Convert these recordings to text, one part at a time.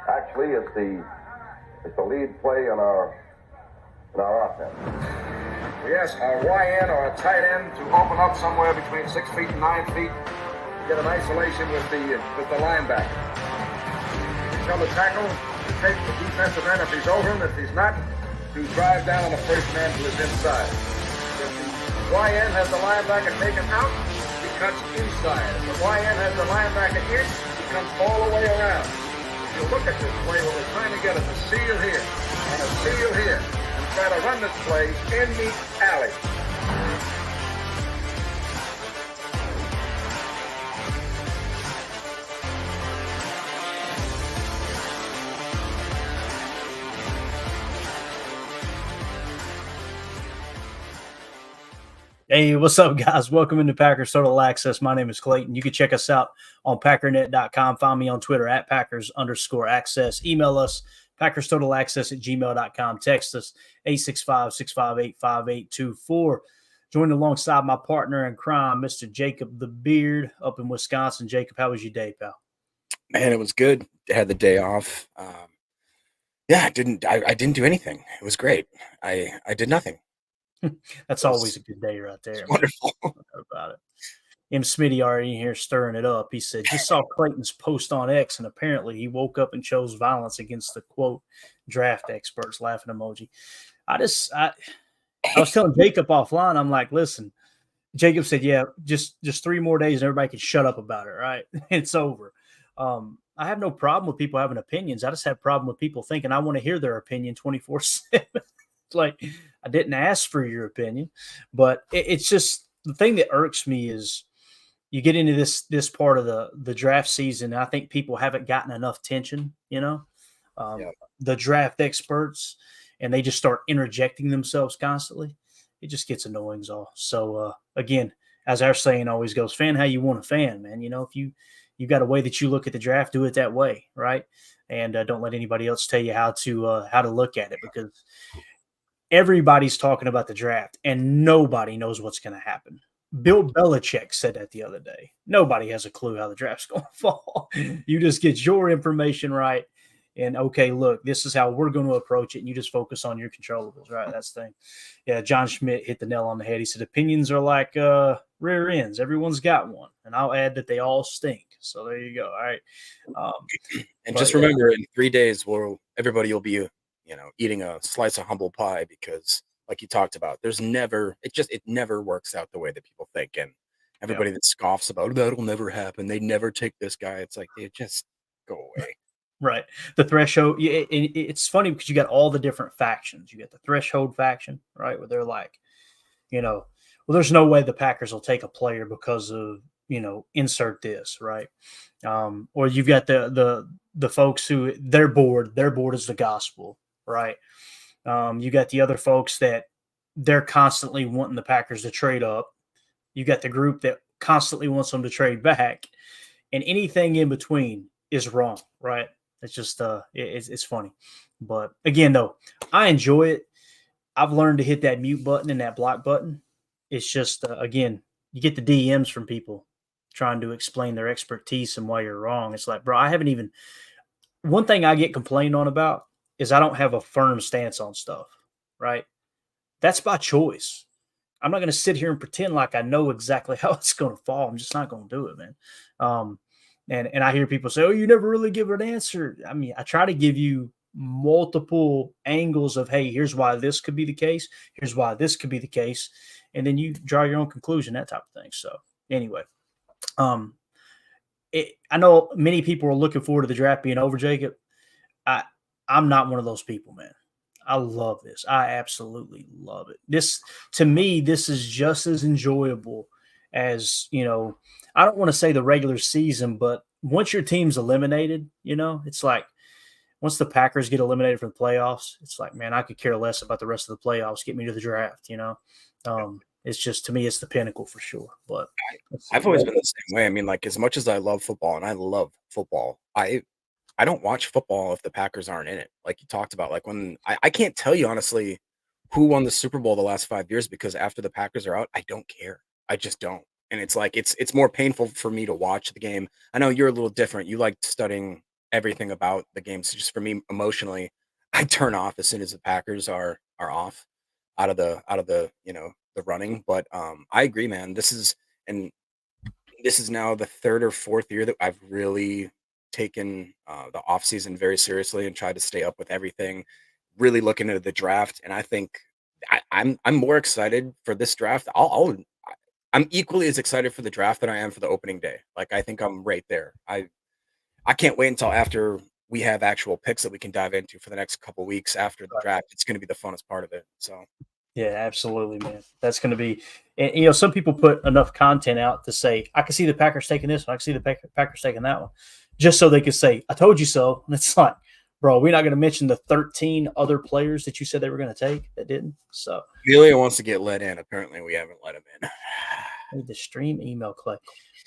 Actually, it's the lead play in our offense. We ask our YN or a tight end to open up somewhere between 6 feet and 9 feet, get an isolation with the linebacker. You tell the tackle to take the defensive end if he's over him. If he's not, to drive down on the first man to his inside. If the YN has the linebacker taken out, he cuts inside. If the YN has the linebacker in, he comes all the way around. If you look at this play, what we're trying to get is a seal here and a seal here. Try to run this play in the alley. Hey, what's up, guys? Welcome into Packers Total Access. My name is Clayton. You can check us out on Packernet.com. Find me on Twitter at Packers_access. Email us, PackersTotalAccess@gmail.com. Text us, 865-658-5824. Joined alongside my partner in crime, Mr. Jacob the Beard, up in Wisconsin. Jacob, how was your day, pal? Man, it was good. I had the day off. I didn't do anything. It was great. I did nothing. That's always a good day right there. Wonderful. About it. M. Smitty already in here stirring it up. He said, just saw Clayton's post on X, and apparently he woke up and chose violence against the, quote, draft experts, laughing emoji. I was telling Jacob offline, I'm like, listen, Jacob said, yeah, just 3 more days and everybody can shut up about it, right? It's over. I have no problem with people having opinions. I just have a problem with people thinking I want to hear their opinion 24/7. It's like, I didn't ask for your opinion, but it's just the thing that irks me is you get into this part of the draft season. And I think people haven't gotten enough attention, the draft experts, and they just start interjecting themselves constantly. It just gets annoying. So again, as our saying always goes, fan how you want to fan, man. If you got a way that you look at the draft, do it that way. Right. And don't let anybody else tell you how to look at it, because everybody's talking about the draft and nobody knows what's going to happen. Bill Belichick said that the other day. Nobody has a clue how the draft's going to fall. You just get your information right. And, okay, look, this is how we're going to approach it. And you just focus on your controllables, right? That's the thing. Yeah, John Schmidt hit the nail on the head. He said, opinions are like rear ends. Everyone's got one. And I'll add that they all stink. So there you go. All right. And just remember, in 3 days, everybody will be eating a slice of humble pie, because like you talked about, it never works out the way that people think. And everybody that scoffs about that'll never happen, they never take this guy. It's like, they just go away. Right. The threshold. It's funny because you got all the different factions. You got the threshold faction, right? Where they're like, well, there's no way the Packers will take a player because of, insert this, right? Or you've got the folks who they're bored is the gospel, right? You got the other folks that they're constantly wanting the Packers to trade up. You got the group that constantly wants them to trade back, and anything in between is wrong, right? It's just it's funny. But again, though, I enjoy it. I've learned to hit that mute button and that block button. It's just again, you get the DMs from people trying to explain their expertise and why you're wrong. It's like, bro, I haven't even. One thing I get complained on about is I don't have a firm stance on stuff, right? That's by choice. I'm not going to sit here and pretend like I know exactly how it's going to fall. I'm just not going to do it, man. And I hear people say, oh, you never really give an answer. I mean, I try to give you multiple angles of, hey, here's why this could be the case. Here's why this could be the case. And then you draw your own conclusion, that type of thing. So anyway, I know many people are looking forward to the draft being over, Jacob. I'm not one of those people, man. I love this. I absolutely love it. To me, this is just as enjoyable as, I don't want to say the regular season, but once your team's eliminated, it's like once the Packers get eliminated from the playoffs, it's like, man, I could care less about the rest of the playoffs. Get me to the draft, It's just, to me, it's the pinnacle for sure. But I've always been the same way. I mean, like, as much as I love football, and I love football, I don't watch football if the Packers aren't in it. Like you talked about, like when I can't tell you honestly who won the Super Bowl the last 5 years, because after the Packers are out, I don't care. I just don't. And it's like it's more painful for me to watch the game. I know you're a little different. You like studying everything about the game. So just for me emotionally, I turn off as soon as the Packers are off out of the the running. But I agree, man. This is now the third or fourth year that I've really taken the offseason very seriously and tried to stay up with everything, really looking at the draft. And I think I'm more excited for this draft. I'm equally as excited for the draft than I am for the opening day. Like, I think I'm right there. I can't wait until after we have actual picks that we can dive into for the next couple weeks after the draft. It's going to be the funnest part of it. So. Yeah, absolutely, man. That's going to be, and some people put enough content out to say, I can see the Packers taking this one. I can see the Packers taking that one, just so they could say, I told you so. And it's like, bro, we're not going to mention the 13 other players that you said they were going to take that didn't. So Emilio wants to get let in. Apparently, we haven't let him in. I need to stream email Clay.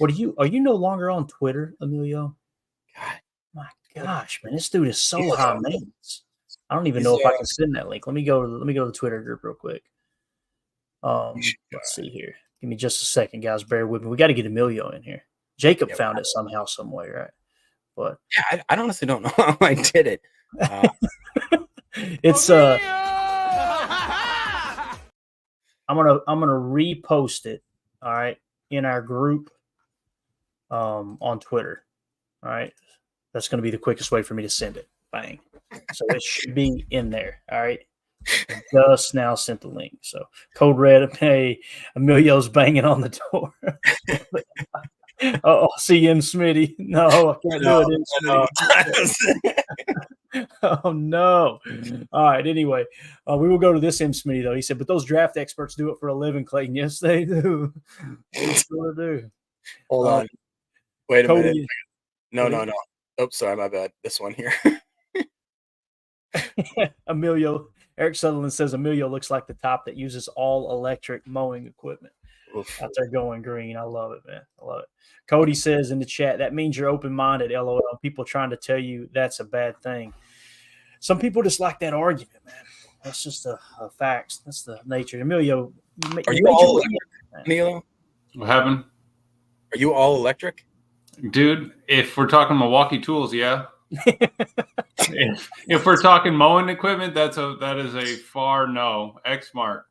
Are you no longer on Twitter, Emilio? God, my gosh, man, this dude is so high maintenance. I don't even know if I can send that link. Let me go to the Twitter group real quick. Let's see here. Give me just a second, guys. Bear with me. We got to get Emilio in here. Jacob found it somehow, some way, right? But yeah, I honestly don't know how I did it. It's I'm gonna repost it. All right, in our group, on Twitter. All right, that's gonna be the quickest way for me to send it. Bang. So it should be in there. All right. Just now sent the link. So code red. Hey, Emilio's banging on the door. Oh, see M. Smitty. No, I can't do it, M. Smitty. Oh no. All right. Anyway, we will go to this M. Smitty though. He said, but those draft experts do it for a living, Clayton. Yes, they do. They sure do. Hold on. Wait a minute. No. Oh, sorry, my bad. This one here. Emilio, Eric Sutherland says Emilio looks like the top that uses all electric mowing equipment. Oof. Out there going green. I love it, man. I love it. Cody says in the chat, that means you're open-minded, LOL. People trying to tell you that's a bad thing. Some people just like that argument, man. That's just a fact. That's the nature. Emilio, are you all electric, Emilio? What happened? Are you all electric? Dude, if we're talking Milwaukee tools, yeah. if we're talking mowing equipment, that is a far no. X-Mark.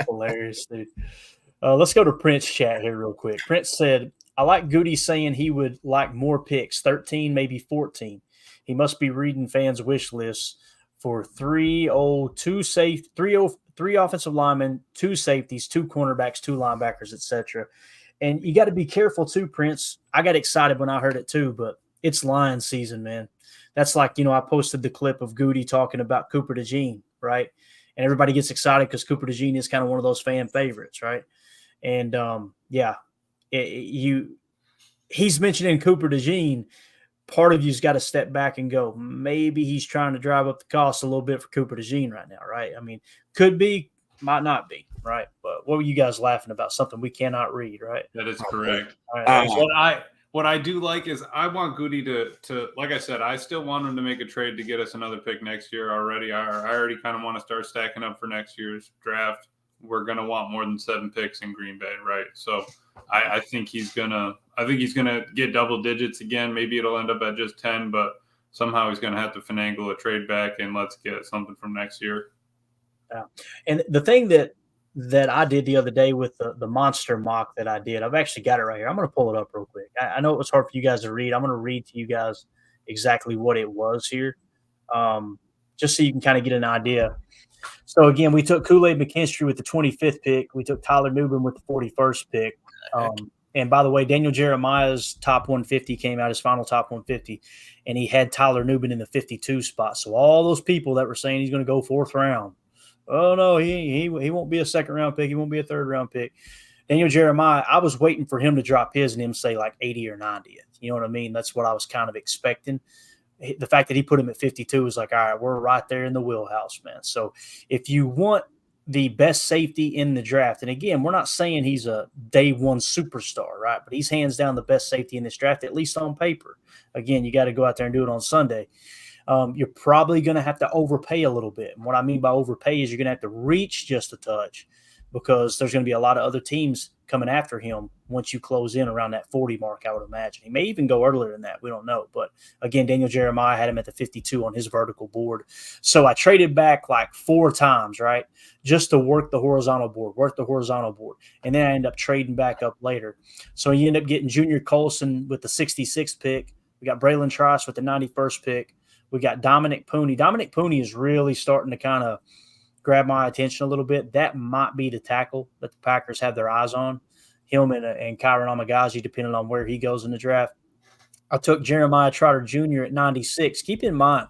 Hilarious, dude. Let's go to Prince chat here real quick. Prince said, I like Goody saying he would like more picks, 13, maybe 14. He must be reading fans' wish lists for 3 offensive linemen, 2 safeties, 2 cornerbacks, 2 linebackers, etc. And you got to be careful too, Prince. I got excited when I heard it too, but it's Lions season, man. That's like, I posted the clip of Goody talking about Cooper DeJean, right? And everybody gets excited because Cooper DeJean is kind of one of those fan favorites, right? And, he's mentioning Cooper DeJean. Part of you's got to step back and go, maybe he's trying to drive up the cost a little bit for Cooper DeJean right now, right? I mean, could be, might not be, right? But what were you guys laughing about? Something we cannot read, right? That is correct. Right. What I do like is I want Goody to like I said, I still want him to make a trade to get us another pick next year already. I already kind of want to start stacking up for next year's draft. We're going to want more than 7 picks in Green Bay, right? So I think he's gonna get double digits again. Maybe it'll end up at just 10, but somehow he's going to have to finagle a trade back and let's get something from next year. Yeah. And the thing that I did the other day with the monster mock that I did, I've actually got it right here. I'm going to pull it up real quick. I know it was hard for you guys to read. I'm going to read to you guys exactly what it was here, just so you can kind of get an idea. So, again, we took Kool-Aid McKinstry with the 25th pick. We took Tyler Nubin with the 41st pick. And, by the way, Daniel Jeremiah's top 150 came out, his final top 150, and he had Tyler Nubin in the 52 spot. So all those people that were saying he's going to go 4th round, oh, no, he won't be a 2nd-round pick. He won't be a 3rd-round pick. Daniel Jeremiah, I was waiting for him to drop his and him say like 80 or 90th. You know what I mean? That's what I was kind of expecting. The fact that he put him at 52 was like, all right, we're right there in the wheelhouse, man. So if you want the best safety in the draft, and again, we're not saying he's a day one superstar, right? But he's hands down the best safety in this draft, at least on paper. Again, you got to go out there and do it on Sunday. You're probably going to have to overpay a little bit. And what I mean by overpay is you're going to have to reach just a touch because there's going to be a lot of other teams coming after him once you close in around that 40 mark, I would imagine. He may even go earlier than that. We don't know. But again, Daniel Jeremiah had him at the 52 on his vertical board. So I traded back like 4 times, right, just to work the horizontal board. And then I end up trading back up later. So you end up getting Junior Colson with the 66th pick. We got Braylon Trice with the 91st pick. We got Dominic Pooney. Dominic Pooney is really starting to kind of grab my attention a little bit. That might be the tackle that the Packers have their eyes on, him and Kyron Amagazi, depending on where he goes in the draft. I took Jeremiah Trotter Jr. at 96. Keep in mind,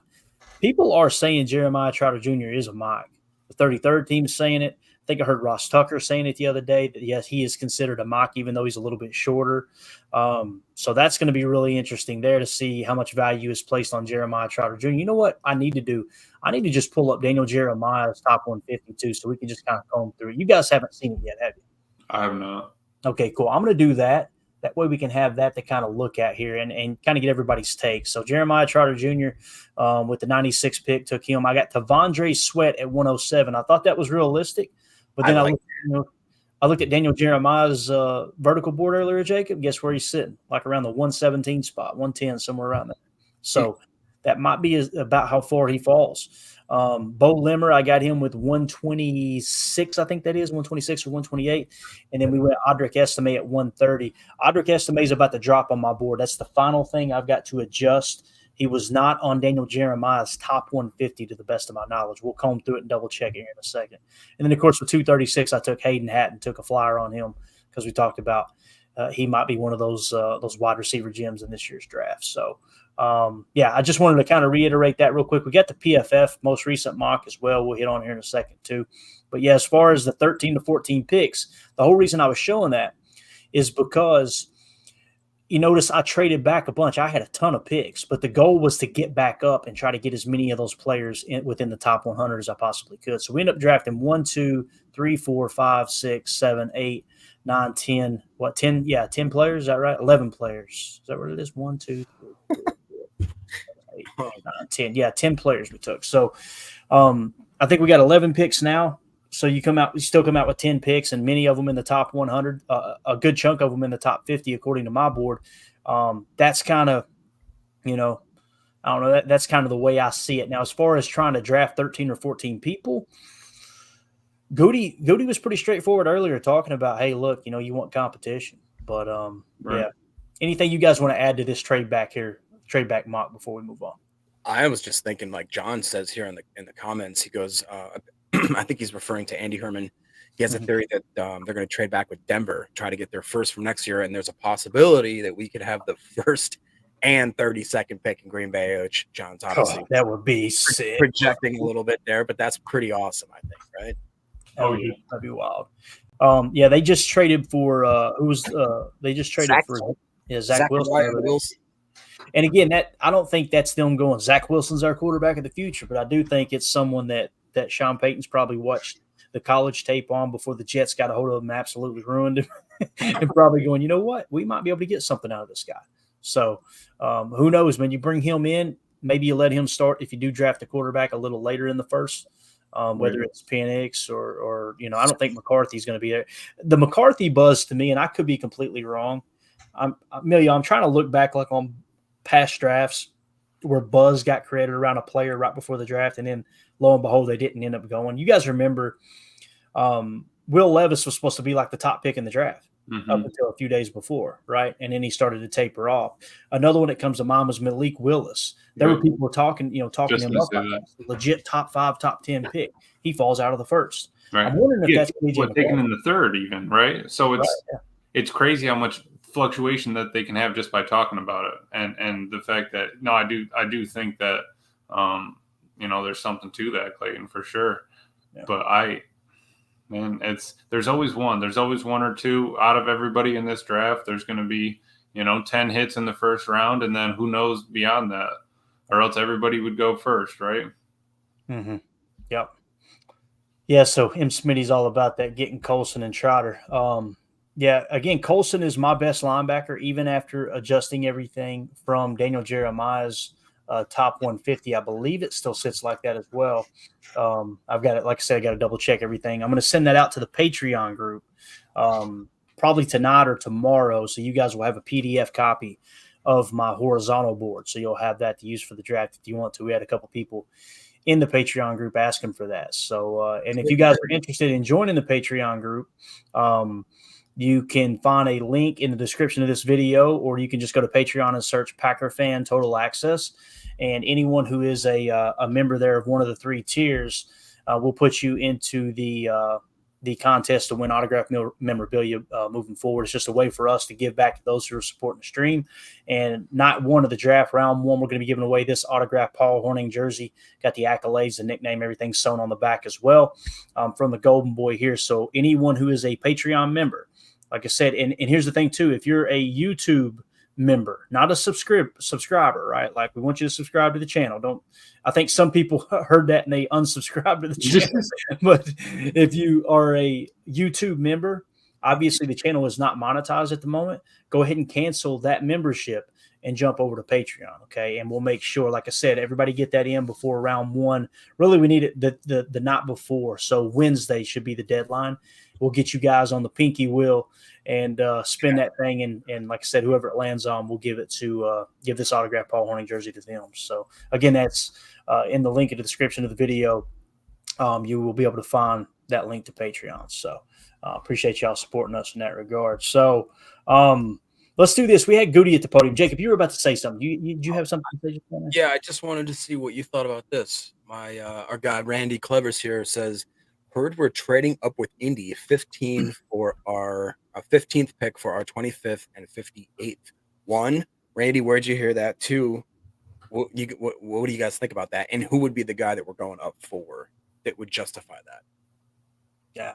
people are saying Jeremiah Trotter Jr. is a Mike. The 33rd team is saying it. I think I heard Ross Tucker saying it the other day that, yes, he is considered a mock, even though he's a little bit shorter. So that's going to be really interesting there to see how much value is placed on Jeremiah Trotter Jr. You know what I need to do? I need to just pull up Daniel Jeremiah's top 152 so we can just kind of comb through it. You guys haven't seen it yet, have you? I have not. Okay, cool. I'm going to do that. That way we can have that to kind of look at here and kind of get everybody's take. So Jeremiah Trotter Jr. With the 96 pick took him. I got Tavondre Sweat at 107. I thought that was realistic. But then I looked at Daniel Jeremiah's vertical board earlier, Jacob. Guess where he's sitting? Like around the 117 spot, 110, somewhere around there. So that might be about how far he falls. Bo Limmer, I got him with 126, I think that is, 126 or 128. And then we went Audric Estime at 130. Audric Estime is about to drop on my board. That's the final thing I've got to adjust. He was not on Daniel Jeremiah's top 150 to the best of my knowledge. We'll comb through it and double check it here in a second. And then, of course, with 236, I took Hayden Hatton, took a flyer on him because we talked about he might be one of those wide receiver gems in this year's draft. So, I just wanted to kind of reiterate that real quick. We got the PFF most recent mock as well. We'll hit on here in a second too. But, yeah, as far as the 13 to 14 picks, the whole reason I was showing that is because – you notice I traded back a bunch. I had a ton of picks, but the goal was to get back up and try to get as many of those players within the top 100 as I possibly could. So we ended up drafting 1, 2, 3, 4, 5, 6, 7, 8, 9, 10. What, 10? Yeah, 10 players. Is that right? 11 players. Is that what it is? 1, 2, 3, 4, 5, 6, 7, 8, 9, 10. Yeah, 10 players we took. So I think we got 11 picks now. So you still come out with 10 picks, and many of them in the top 100, a good chunk of them in the top 50, according to my board. That's kind of, I don't know, that's kind of the way I see it. Now, as far as trying to draft 13 or 14 people, Goody was pretty straightforward earlier talking about, hey, look, you want competition. But, right. Yeah. Anything you guys want to add to this trade back mock before we move on? I was just thinking, like John says here in the comments, he goes, I think he's referring to Andy Herman. He has a theory that they're going to trade back with Denver, try to get their first from next year. And there's a possibility that we could have the first and 32nd pick in Green Bay, which John's obviously that would be sick. Projecting a little bit there, but that's pretty awesome, I think, right? That'd be wild. They just traded for Zach Wilson. And again, I don't think that's them going, Zach Wilson's our quarterback of the future, but I do think it's someone that Sean Payton's probably watched the college tape on before the Jets got a hold of him and absolutely ruined him and probably going, you know what, we might be able to get something out of this guy. So who knows, man, you bring him in, maybe you let him start if you do draft a quarterback a little later in the first, whether it's Penix or I don't think McCarthy's going to be there. The McCarthy buzz to me, and I could be completely wrong. I'm trying to look back like on past drafts where buzz got created around a player right before the draft, and then lo and behold, they didn't end up going. You guys remember Will Levis was supposed to be like the top pick in the draft up until a few days before, right? And then he started to taper off. Another one that comes to mind was Malik Willis. There were people talking him up like legit top 5, top 10 pick. He falls out of the first. Right. I'm wondering if that's taken in the third even, right? So it's crazy how much fluctuation that they can have just by talking about it, and the fact that I do think that there's something to that, Clayton, for sure. Yeah. But there's always one or two out of everybody in this draft. There's going to be 10 hits in the first round, and then who knows beyond that, or else everybody would go first, right? Mm-hmm. Yep. Yeah. So M. Smitty's all about that, getting Colson and Trotter. Again, Colson is my best linebacker, even after adjusting everything from Daniel Jeremiah's top 150. I believe it still sits like that as well. I've got it, like I said, I got to double check everything. I'm going to send that out to the Patreon group. probably tonight or tomorrow. So you guys will have a PDF copy of my horizontal board. So you'll have that to use for the draft if you want to. We had a couple people in the Patreon group asking for that. So, and if you guys are interested in joining the Patreon group, you can find a link in the description of this video, or you can just go to Patreon and search Packer Fan Total Access. And anyone who is a member there of one of the 3 tiers will put you into the contest to win autographed memorabilia moving forward. It's just a way for us to give back to those who are supporting the stream. And night 1 of the draft, round 1, we're going to be giving away this autographed Paul Hornung jersey. Got the accolades, the nickname, everything sewn on the back as well from the Golden Boy here. So anyone who is a Patreon member, like I said, and here's the thing too, if you're a YouTube member, not a subscriber, right? Like, we want you to subscribe to the channel. I think some people heard that and they unsubscribed to the channel. But if you are a YouTube member, obviously the channel is not monetized at the moment. Go ahead and cancel that membership and jump over to Patreon, okay? And we'll make sure, like I said, everybody get that in before round 1. Really, we need it the night before, so Wednesday should be the deadline. We'll get you guys on the pinky wheel and spin that thing, and like I said, whoever it lands on, we'll give it to give this autographed Paul Hornung jersey to them. So again, that's in the link in the description of the video. You will be able to find that link to Patreon. So appreciate y'all supporting us in that regard. So let's do this. We had Goody at the podium. Jacob, you were about to say something. Did you have something to say? Yeah, I just wanted to see what you thought about this. My our guy Randy Clevers here says, heard we're trading up with Indy 15 for our 15th pick for our 25th and 58th. 1, Randy, where'd you hear that? 2, what do you guys think about that? And who would be the guy that we're going up for that would justify that? Yeah.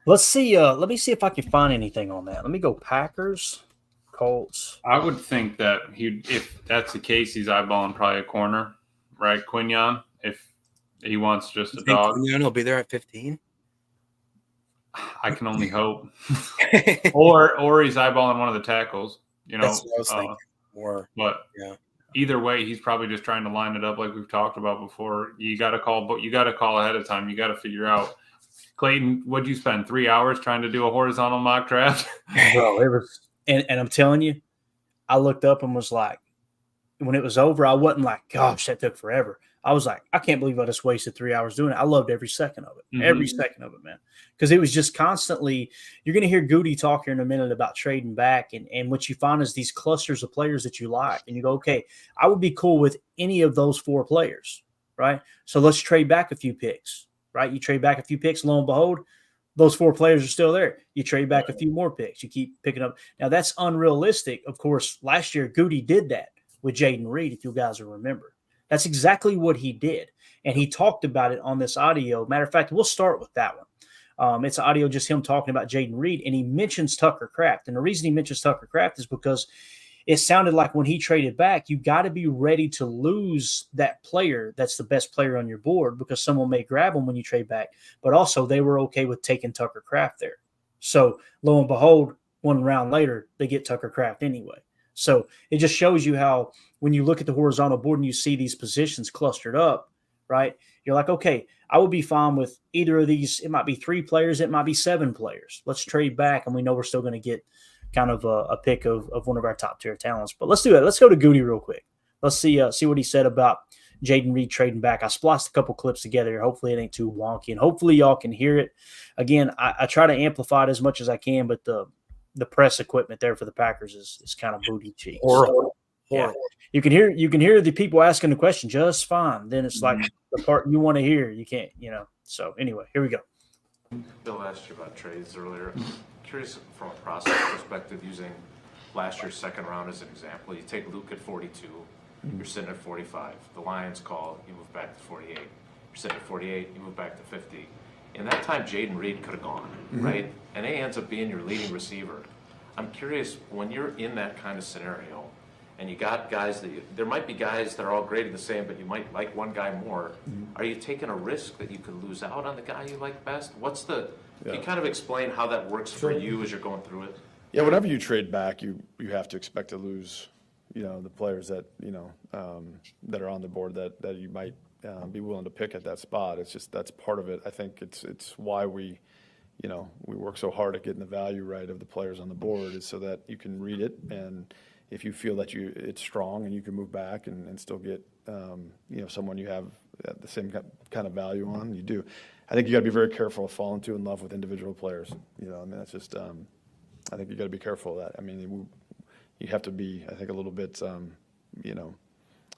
Let's see. Let me see if I can find anything on that. Let me go Packers, Colts. I would think that if that's the case, he's eyeballing probably a corner, right? Quinyon, if he wants just a dog. Quinyon will be there at 15? I can only hope. or he's eyeballing one of the tackles. That's what I was thinking. But yeah. Either way, he's probably just trying to line it up like we've talked about before. You got to call, but you got to call ahead of time. You got to figure out. Clayton, what'd you spend 3 hours trying to do a horizontal mock draft? Bro, it was, and I'm telling you, I looked up and was like, when it was over, I wasn't like, gosh, that took forever. I was like, I can't believe I just wasted 3 hours doing it. I loved every second of it. Every second of it, man. Because it was just constantly, you're going to hear Goody talk here in a minute about trading back. And what you find is these clusters of players that you like. And you go, okay, I would be cool with any of those 4 players, right? So let's trade back a few picks, right? You trade back a few picks, lo and behold, those 4 players are still there. You trade back a few more picks. You keep picking up. Now, that's unrealistic. Of course, last year, Goody did that with Jayden Reed, if you guys will remember. That's exactly what he did. And he talked about it on this audio. Matter of fact, we'll start with that one. It's audio just him talking about Jayden Reed, and he mentions Tucker Kraft. And the reason he mentions Tucker Kraft is because it sounded like when he traded back, you got to be ready to lose that player that's the best player on your board because someone may grab him when you trade back. But also they were okay with taking Tucker Kraft there. So lo and behold, 1 round later, they get Tucker Kraft anyway. So it just shows you how when you look at the horizontal board and you see these positions clustered up, right, you're like, okay, I would be fine with either of these. It might be 3 players. It might be 7 players. Let's trade back, and we know we're still going to get kind of a pick of one of our top-tier talents. But let's do it. Let's go to Goody real quick. Let's see what he said about Jayden Reed trading back. I spliced a couple clips together here. Hopefully it ain't too wonky, and hopefully y'all can hear it. Again, I try to amplify it as much as I can, but the press equipment there for the Packers is kind of booty cheeks. Horrible. Yeah. You can hear the people asking the question just fine. Then it's like the part you want to hear. You can't, So anyway, here we go. Bill asked you about trades earlier. Curious from a process perspective, using last year's second round as an example. You take Luke at 42, you're sitting at 45. The Lions call, you move back to 48. You're sitting at 48, you move back to 50. In that time, Jayden Reed could have gone, right? And he ends up being your leading receiver. I'm curious, when you're in that kind of scenario, and you got guys there might be guys that are all graded the same, but you might like one guy more. Are you taking a risk that you could lose out on the guy you like best? Can you kind of explain how that works for you as you're going through it? Yeah, whenever you trade back, you have to expect to lose, the players that, that are on the board that you might be willing to pick at that spot. It's just, that's part of it. I think it's why we, you know, we work so hard at getting the value right of the players on the board is so that you can read it, and if you feel that it's strong and you can move back and still get, you know, someone you have the same kind of value on, you do. I think you got to be very careful of falling too in love with individual players. You know, I mean, that's just, I think you got to be careful of that. I mean, you have to be, I think, a little bit, you know,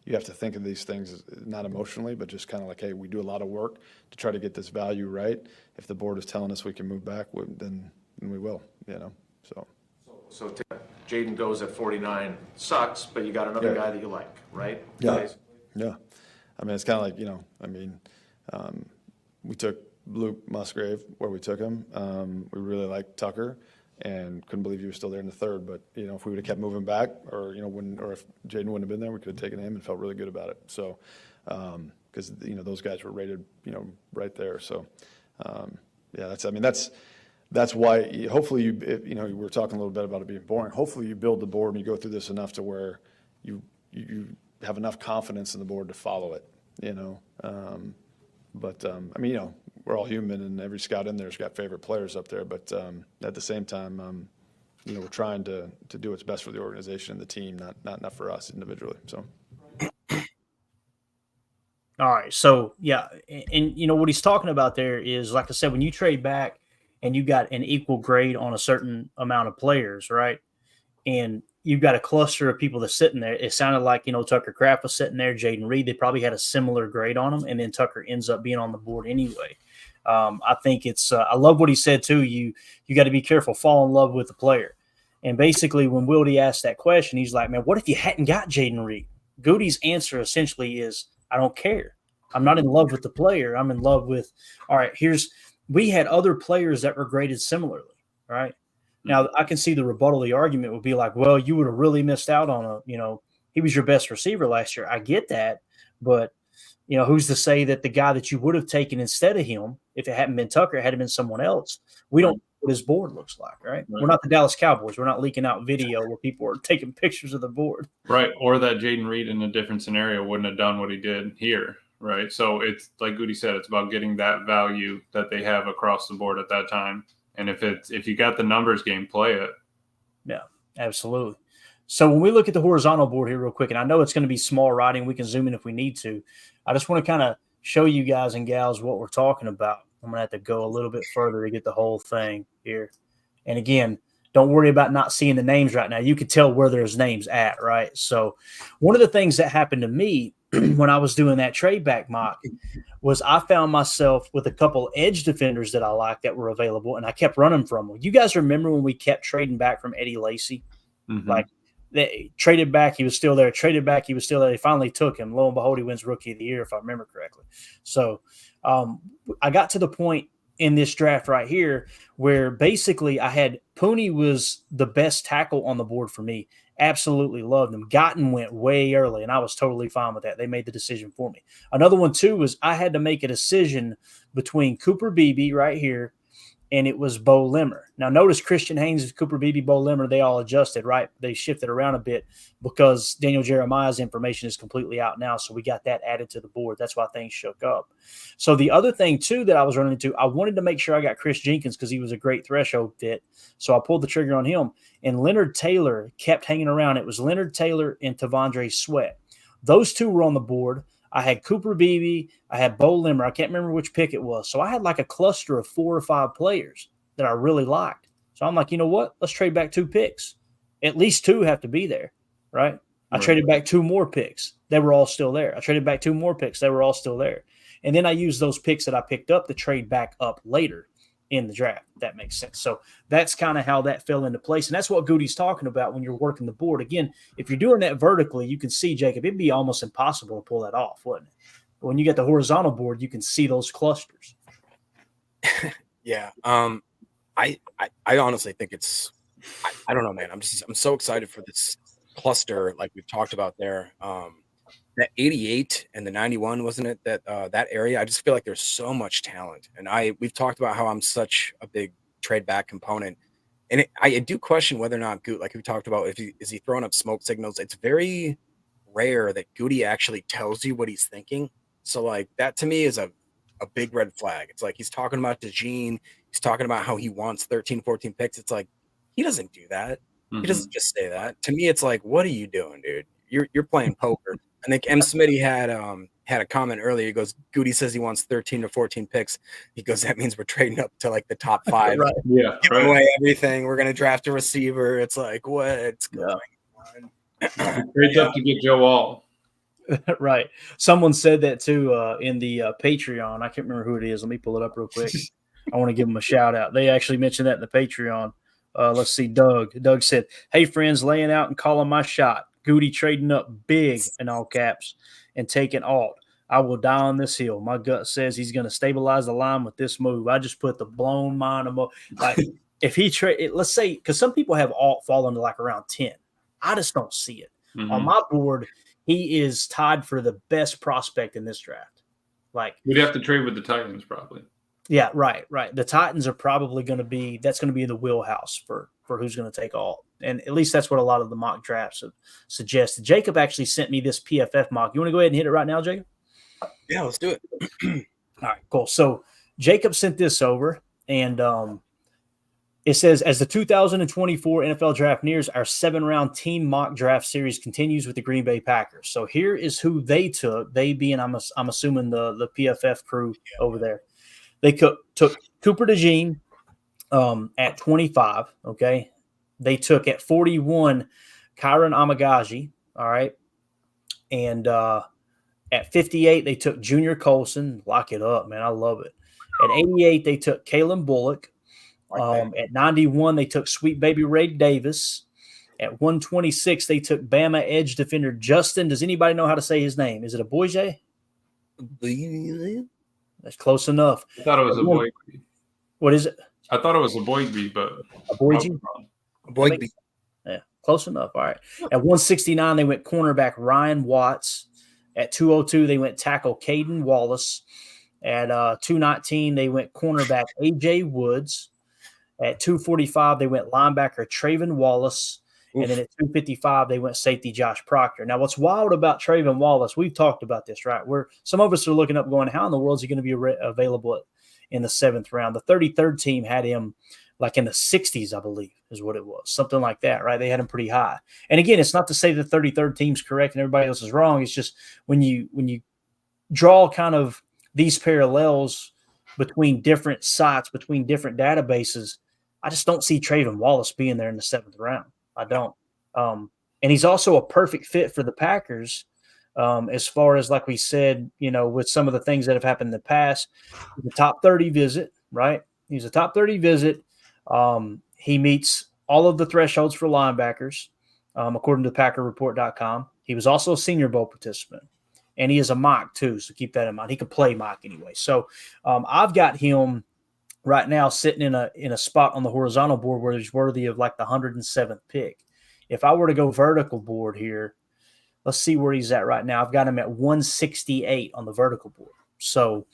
you have to think of these things not emotionally, but just kind of like, hey, we do a lot of work to try to get this value right. If the board is telling us we can move back, then we will, you know, so. So Jaden goes at 49, sucks, but you got another guy that you like, right? Yeah. Basically. Yeah. I mean, it's kind of like, you know, I mean, we took Luke Musgrave where we took him. We really liked Tucker and couldn't believe he was still there in the third. But, you know, if we would have kept moving back or, you know, or if Jaden wouldn't have been there, we could have taken him and felt really good about it. So, because, you know, those guys were rated, you know, right there. So, yeah, that's why hopefully you know, we were talking a little bit about it being boring. Hopefully you build the board and you go through this enough to where you have enough confidence in the board to follow it, you know. I mean, you know, we're all human and every scout in there's got favorite players up there. But at the same time, you know, we're trying to do what's best for the organization and the team, not for us individually. So. All right. So, yeah. And, you know, what he's talking about there is, like I said, when you trade back and you got an equal grade on a certain amount of players, right? And you've got a cluster of people that's sitting there. It sounded like, you know, Tucker Kraft was sitting there, Jaden Reed. They probably had a similar grade on them. And then Tucker ends up being on the board anyway. I think it's I love what he said, too. You got to be careful, fall in love with the player. And basically, when Wildy asked that question, he's like, man, what if you hadn't got Jaden Reed? Goody's answer essentially is, I don't care. I'm not in love with the player. I'm in love with, all right, we had other players that were graded similarly, right? Now, I can see the rebuttal of the argument would be like, well, you would have really missed out on he was your best receiver last year. I get that. But, you know, who's to say that the guy that you would have taken instead of him, if it hadn't been Tucker, it had been someone else? We don't know what his board looks like, right? We're not the Dallas Cowboys. We're not leaking out video where people are taking pictures of the board. Right. Or that Jaden Reed in a different scenario wouldn't have done what he did here. Right. So it's like Goody said, it's about getting that value that they have across the board at that time. And if you got the numbers game, play it. Yeah, absolutely. So when we look at the horizontal board here real quick, and I know it's going to be small writing, we can zoom in if we need to. I just want to kind of show you guys and gals what we're talking about. I'm going to have to go a little bit further to get the whole thing here. And again, don't worry about not seeing the names right now. You can tell where there's names at, right? So one of the things that happened to me when I was doing that trade back mock was I found myself with a couple edge defenders that I liked that were available, and I kept running from them. You guys remember when we kept trading back from Eddie Lacy? Mm-hmm. Like, they traded back, he was still there. Traded back, he was still there. They finally took him. Lo and behold, he wins Rookie of the Year, if I remember correctly. So I got to the point in this draft right here where basically I had Pooney was the best tackle on the board for me. Absolutely loved him. Gotten went way early, and I was totally fine with that. They made the decision for me. Another one, too, was I had to make a decision between Cooper Beebe right here, and it was Bo Limmer. Now, notice Christian Haynes, Cooper Beebe, Bo Limmer, they all adjusted, right? They shifted around a bit because Daniel Jeremiah's information is completely out now, so we got that added to the board. That's why things shook up. So the other thing, too, that I was running into, I wanted to make sure I got Chris Jenkins because he was a great threshold fit, so I pulled the trigger on him. And Leonard Taylor kept hanging around. It was Leonard Taylor and Tavondre Sweat. Those two were on the board. I had Cooper Beebe. I had Bo Limmer. I can't remember which pick it was. So I had like a cluster of 4 or 5 players that I really liked. So I'm like, you know what? Let's trade back 2 picks. At least 2 have to be there, right? I traded back 2 more picks. They were all still there. I traded back 2 more picks. They were all still there. And then I used those picks that I picked up to trade back up later in the draft, if that makes sense. So that's kind of how that fell into place. And that's what Goody's talking about when you're working the board. Again, if you're doing that vertically, you can see, Jacob, it'd be almost impossible to pull that off, wouldn't it? But when you get the horizontal board, you can see those clusters. Yeah. I honestly think it's, I don't know, man. I'm so excited for this cluster like we've talked about there. That 88 and the 91, wasn't it? That area. I just feel like there's so much talent, and we've talked about how I'm such a big trade back component, and I do question whether or not Goody, like we talked about, is he throwing up smoke signals? It's very rare that Goody actually tells you what he's thinking. So like that to me is a a big red flag. It's like he's talking about DeJean. He's talking about how he wants 13, 14 picks. It's like he doesn't do that. He doesn't just say that. To me, it's like, what are you doing, dude? You're playing poker. I think M. Smitty had a comment earlier. He goes, Goody says he wants 13 to 14 picks. He goes, that means we're trading up to like the top 5. Right. Yeah. Giving away everything. We're gonna draft a receiver. It's like, what's going on? Trades up to get Joe Wall. Right. Someone said that too in the Patreon. I can't remember who it is. Let me pull it up real quick. I want to give them a shout out. They actually mentioned that in the Patreon. Let's see, Doug. Doug said, "Hey friends, laying out and calling my shot. Goody trading up big in all caps and taking alt. I will die on this hill. My gut says he's going to stabilize the line with this move." I just put the blown mind of like if he trade, let's say, because some people have alt falling to like around 10. I just don't see it on my board. He is tied for the best prospect in this draft. Like we'd have to trade with the Titans probably. Yeah, right. The Titans are probably going to be in the wheelhouse for who's going to take alt. And at least that's what a lot of the mock drafts have suggested. Jacob actually sent me this PFF mock. You want to go ahead and hit it right now, Jacob? Yeah, let's do it. All right, cool. So Jacob sent this over, and it says, as the 2024 NFL Draft nears, our 7-round team mock draft series continues with the Green Bay Packers. So here is who they took. They being, I'm assuming the PFF crew over there. They took Cooper DeJean at 25. Okay, they took at 41 Kyron Amagaji. All right, and at 58 they took Junior Colson. Lock it up, man. I love it. At 88 they took Kalen Bullock. At 91 they took Sweet Baby Ray Davis. At 126 they took Bama edge defender Justin. Does anybody know how to say his name? Is it a Boyje? That's close enough. I thought it was a Boyd. What is it? I thought it was a Boyd, but a Boyd. Yeah, close enough. All right. At 169, they went cornerback Ryan Watts. At 202, they went tackle Caden Wallace. At 219, they went cornerback AJ Woods. At 245, they went linebacker Trayvon Wallace. And then at 255, they went safety Josh Proctor. Now, what's wild about Trayvon Wallace, we've talked about this, right? Where some of us are looking up going, how in the world is he going to be available in the 7th round? The 33rd team had him like in the 60s, I believe, is what it was. Something like that, right? They had him pretty high. And again, it's not to say the 33rd team's correct and everybody else is wrong. It's just when you draw kind of these parallels between different sites, between different databases, I just don't see Trayvon Wallace being there in the 7th round. I don't. And he's also a perfect fit for the Packers as far as, like we said, with some of the things that have happened in the past. The top 30 visit, right? He's a top 30 visit. He meets all of the thresholds for linebackers, according to PackerReport.com. He was also a Senior Bowl participant, and he is a mock too, so keep that in mind. He could play mock anyway. So I've got him right now sitting in a spot on the horizontal board where he's worthy of like the 107th pick. If I were to go vertical board here, let's see where he's at right now. I've got him at 168 on the vertical board. So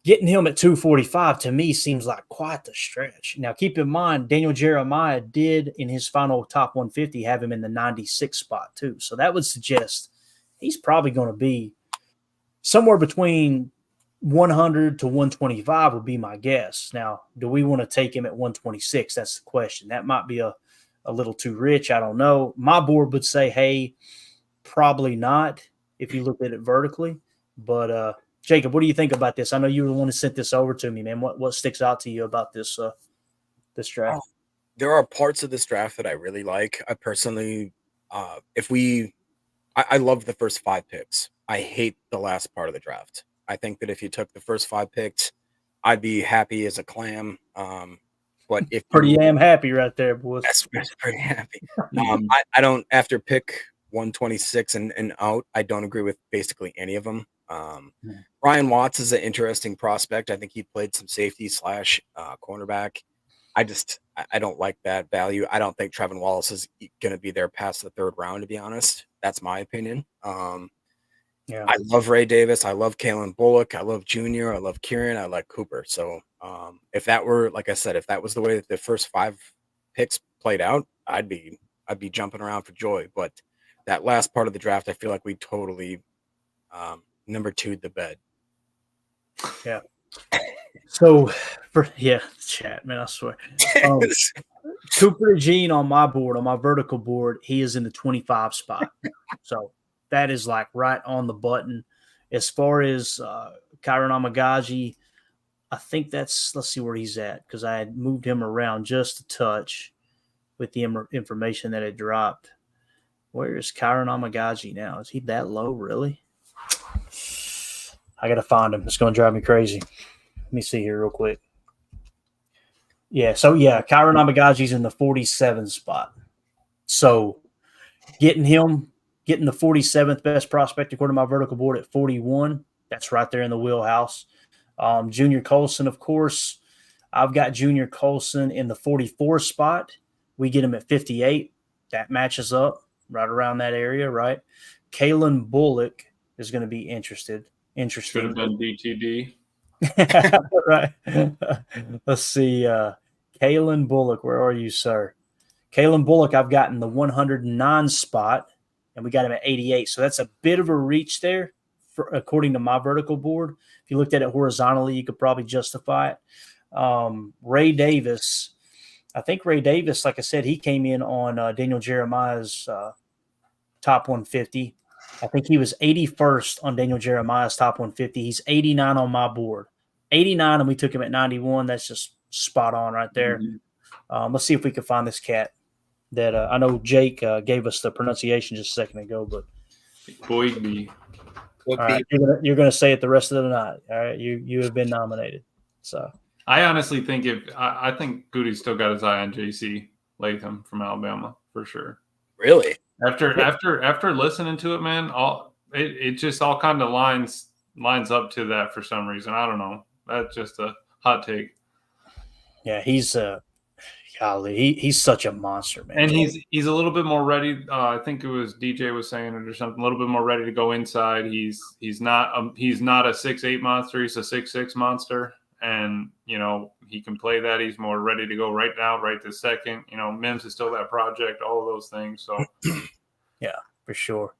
getting him at 245 to me seems like quite the stretch. Now, keep in mind, Daniel Jeremiah did in his final top 150 have him in the 96 spot too. So that would suggest he's probably going to be somewhere between 100 to 125 would be my guess. Now, do we want to take him at 126? That's the question. That might be a little too rich. I don't know. My board would say, hey, probably not if you look at it vertically. But Jacob, what do you think about this? I know you were the one who sent this over to me, man. What sticks out to you about this draft? There are parts of this draft that I really like. I personally, I love the first 5 picks. I hate the last part of the draft. I think that if you took the first 5 picks, I'd be happy as a clam. But if pretty damn happy right there, boys. That's pretty happy. I don't, after pick 126 and out, I don't agree with basically any of them. Ryan Watts is an interesting prospect. I think he played some safety / cornerback. I don't like that value. I don't think Trayvon Wallace is going to be there past the 3rd round, to be honest. That's my opinion. Yeah. I love Ray Davis. I love Kalen Bullock. I love Junior. I love Kieran. I like Cooper. So if that were, like I said, if that was the way that the first 5 picks played out, I'd be jumping around for joy. But that last part of the draft, I feel like we totally number 2'd the bed. Yeah. So, chat, man, I swear. Cooper DeJean on my board, on my vertical board, he is in the 25 spot. So that is like right on the button. As far as Kyron Amagaji, I think let's see where he's at, because I had moved him around just a touch with the information that had dropped. Where is Kyron Amagaji now? Is he that low, really? I got to find him. It's going to drive me crazy. Let me see here real quick. Yeah, so Kyron Amagaji's in the 47 spot. So getting the 47th best prospect according to my vertical board at 41, that's right there in the wheelhouse. Junior Colson, of course. I've got Junior Colson in the 44 spot. We get him at 58. That matches up right around that area, right? Kalen Bullock is going to be interesting. Should have been DTD. Right. Let's see. Kalen Bullock, where are you, sir? Kalen Bullock, I've gotten the 109 spot, and we got him at 88. So that's a bit of a reach there, according to my vertical board. If you looked at it horizontally, you could probably justify it. Ray Davis, I think Ray Davis, like I said, he came in on Daniel Jeremiah's top 150. I think he was 81st on Daniel Jeremiah's top 150. He's 89 on my board. 89, and we took him at 91. That's just spot on right there. Mm-hmm. Let's see if we can find this cat that I know Jake gave us the pronunciation just a second ago, but Boygby. All right, you're gonna say it the rest of the night. All right, you have been nominated. So I honestly think I think Goody's still got his eye on JC Latham from Alabama for sure. Really? After listening to it, man, it just all kind of lines up to that for some reason. I don't know. That's just a hot take. Yeah, he's he's such a monster, man. And he's a little bit more ready. I think it was DJ was saying it or something. A little bit more ready to go inside. He's not a 6'8" monster. He's a 6'6" monster, and he can play that. He's more ready to go right now, right this second. Mims is still that project. All of those things. So yeah, for sure.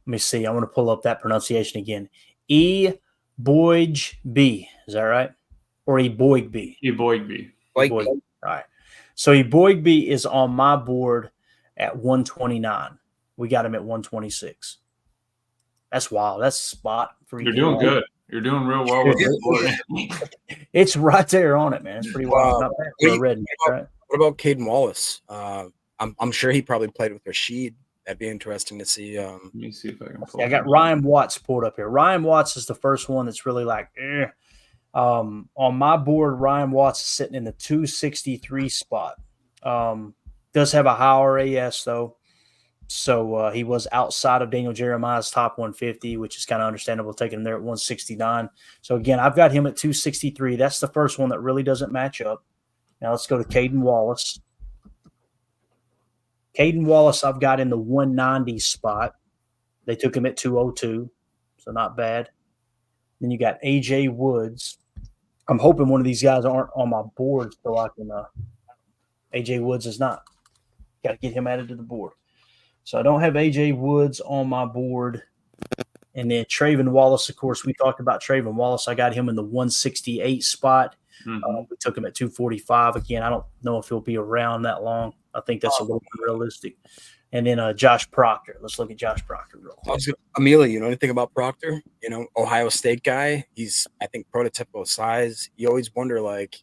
Let me see. I want to pull up that pronunciation again. Boygby. Is that right? Or Boygby? Boygby. All right. So Boygby is on my board at 129. We got him at 126. That's wild. That's spot for you. You're doing good. You're doing real well with it. It's right there on it, man. It's pretty wild. Not bad for a redneck, right? What about Caden Wallace? I'm sure he probably played with Rashid. That'd be interesting to see. Let me see if I can pull I got Ryan Watts pulled up here. Ryan Watts is the first one that's really like, on my board, Ryan Watts is sitting in the 263 spot. Does have a higher RAS though. So he was outside of Daniel Jeremiah's top 150, which is kind of understandable, taking him there at 169. So again, I've got him at 263. That's the first one that really doesn't match up. Now let's go to Caden Wallace. Caden Wallace, I've got in the 190 spot. They took him at 202, so not bad. Then you got AJ Woods. I'm hoping one of these guys aren't on my board so I can AJ Woods is not. Got to get him added to the board. So I don't have AJ Woods on my board. And then Trayvon Wallace, of course, we talked about Trayvon Wallace. I got him in the 168 spot. Mm-hmm. We took him at 245. Again, I don't know if he'll be around that long. I think that's a little bit realistic. And then Josh Proctor. Let's look at Josh Proctor real quick. Amelia, you know anything about Proctor? Ohio State guy. He's, I think, prototypical size. You always wonder, like,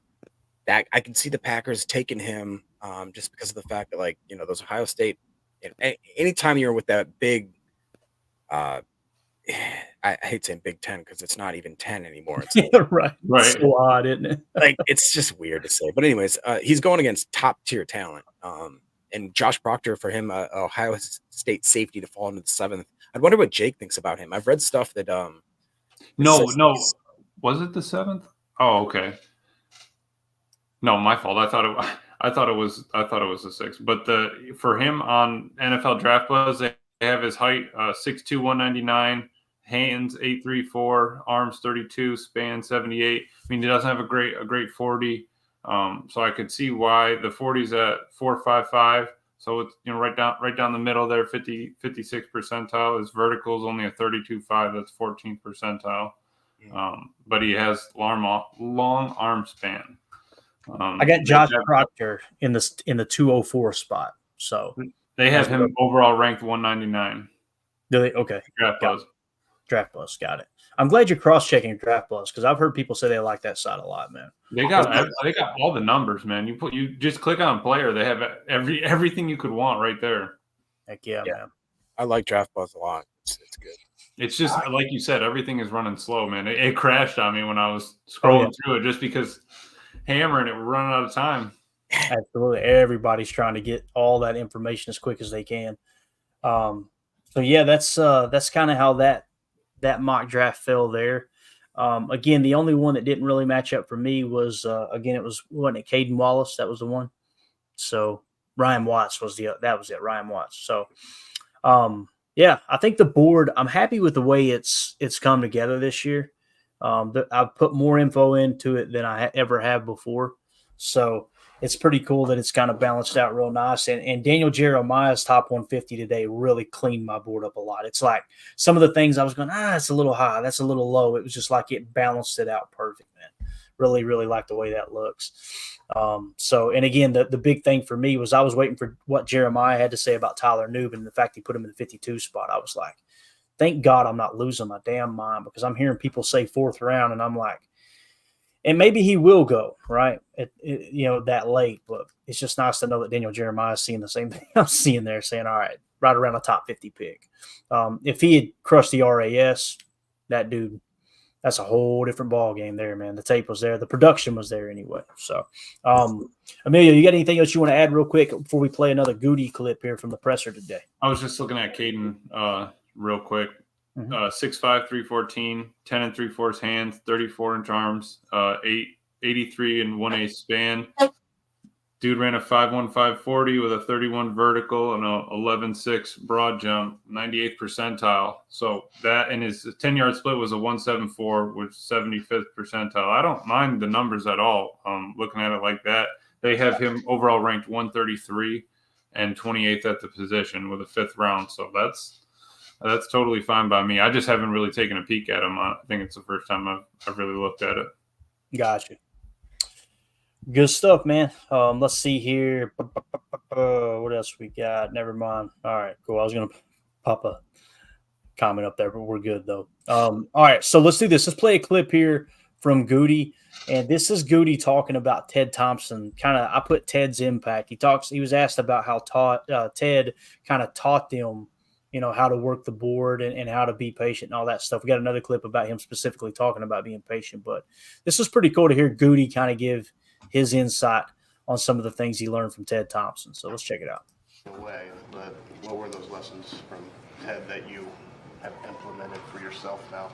that I can see the Packers taking him just because of the fact that, like, those Ohio State, anytime you're with that big, I hate saying Big Ten because it's not even 10 anymore. It's like, right. So odd, isn't it? like, it's just weird to say. But anyways, he's going against top tier talent. And Josh Proctor, for him, Ohio State safety to fall into the 7th. I wonder what Jake thinks about him. I've read stuff that No, was it the 7th? Oh, okay. No, my fault. I thought it was the 6th. But for him on NFL Draft Buzz, they have his height 6'2", 199, hands 8'3", arms 32, span 78. I mean, he doesn't have a great 40. So I could see why the 40's at 4.55. So it's right down the middle there, 56th percentile. His vertical is only a 32.5. That's 14th percentile. but he has long arm span. I got Josh Proctor in the 204 spot. So they have him overall ranked 199. Do they? Okay. Draft Buzz. Got it. I'm glad you're cross-checking your Draft Buzz because I've heard people say they like that site a lot, man. They got all the numbers, man. You just click on player, they have everything you could want right there. Heck yeah, man. I like Draft Buzz a lot. It's good. It's just like you said, everything is running slow, man. It crashed on me when I was scrolling through it just because hammering it, we're running out of time. Absolutely. Everybody's trying to get all that information as quick as they can. So yeah, that's kind of how that mock draft fell there. Again, the only one that didn't really match up for me was wasn't it Caden Wallace? That was the one. So Ryan Watts was Ryan Watts. So yeah, I think the board, I'm happy with the way it's come together this year. I've put more info into it than I ever have before. So it's pretty cool that it's kind of balanced out real nice. And Daniel Jeremiah's top 150 today really cleaned my board up a lot. It's like some of the things I was going, it's a little high, that's a little low. It was just like it balanced it out perfect, man. Really, really like the way that looks. So, and again, the big thing for me was I was waiting for what Jeremiah had to say about Tyler Nubin and the fact he put him in the 52 spot. I was like, thank God I'm not losing my damn mind because I'm hearing people say 4th round and I'm like, and maybe he will go, right, that late. But it's just nice to know that Daniel Jeremiah is seeing the same thing I'm seeing there, saying, all right, right around the top 50 pick. If he had crushed the RAS, that dude, that's a whole different ball game there, man. The tape was there. The production was there anyway. So, Emilio, you got anything else you want to add real quick before we play another Goody clip here from the presser today? I was just looking at Caden real quick. 6'5", 314, 10 and 3/4 hands, 34-inch arms, 83 and 1/8 span. Dude ran a 5'1", 540 with a 31 vertical and a 11.6 broad jump, 98th percentile. So that, and his 10-yard split was a 174 with 75th percentile. I don't mind the numbers at all. Looking at it like that, they have him overall ranked 133 and 28th at the position with a 5th round. So that's totally fine by me. I just haven't really taken a peek at him. I think it's the first time I've really looked at it. Gotcha. Good stuff, man. Let's see here. What else we got? Never mind. All right, cool. I was going to pop a comment up there, but we're good, though. All right, so let's do this. Let's play a clip here from Goody. And this is Goody talking about Ted Thompson. I put Ted's impact. He was asked about how Ted kind of taught them, how to work the board and how to be patient and all that stuff. We got another clip about him specifically talking about being patient, but this is pretty cool to hear Goody kind of give his insight on some of the things he learned from Ted Thompson. So let's check it out. But what were those lessons from Ted that you have implemented for yourself now?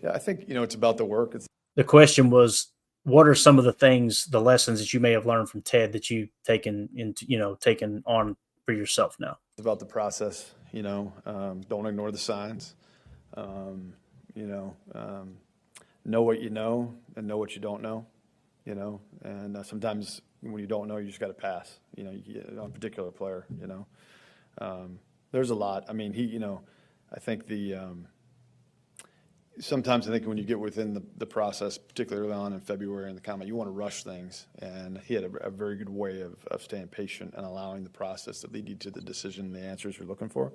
Yeah, I think, it's about the work. The question was, what are some of the lessons that you may have learned from Ted that you've taken on for yourself now? It's about the process, don't ignore the signs, know what you know and know what you don't know, and sometimes when you don't know, you just got to pass, on a particular player, there's a lot. I mean, I think sometimes I think when you get within the process, particularly early on in February in the comment, you want to rush things. And he had a very good way of staying patient and allowing the process to lead you to the decision and the answers you're looking for.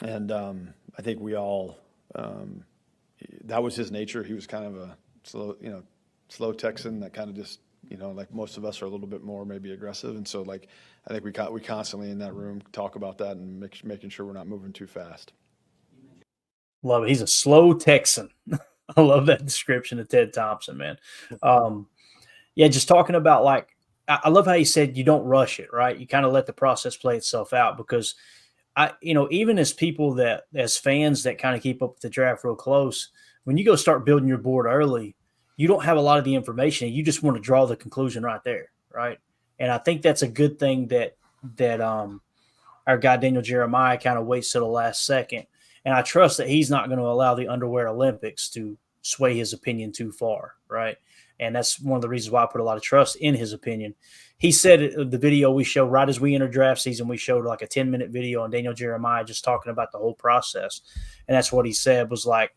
And I think we all, that was his nature. He was kind of a slow Texan that kind of just, like most of us are a little bit more maybe aggressive. And so I think we constantly in that room talk about that and making sure we're not moving too fast. Love it. He's a slow Texan. I love that description of Ted Thompson, man. Yeah, just talking about I love how he said you don't rush it, right? You kind of let the process play itself out because even as people as fans that kind of keep up with the draft real close, when you go start building your board early, you don't have a lot of the information. You just want to draw the conclusion right there, right? And I think that's a good thing that our guy Daniel Jeremiah kind of waits to the last second. And I trust that he's not going to allow the underwear Olympics to sway his opinion too far, right? And that's one of the reasons why I put a lot of trust in his opinion. He said the video we showed right as we entered draft season, we showed like a 10-minute video on Daniel Jeremiah just talking about the whole process. And that's what he said was like,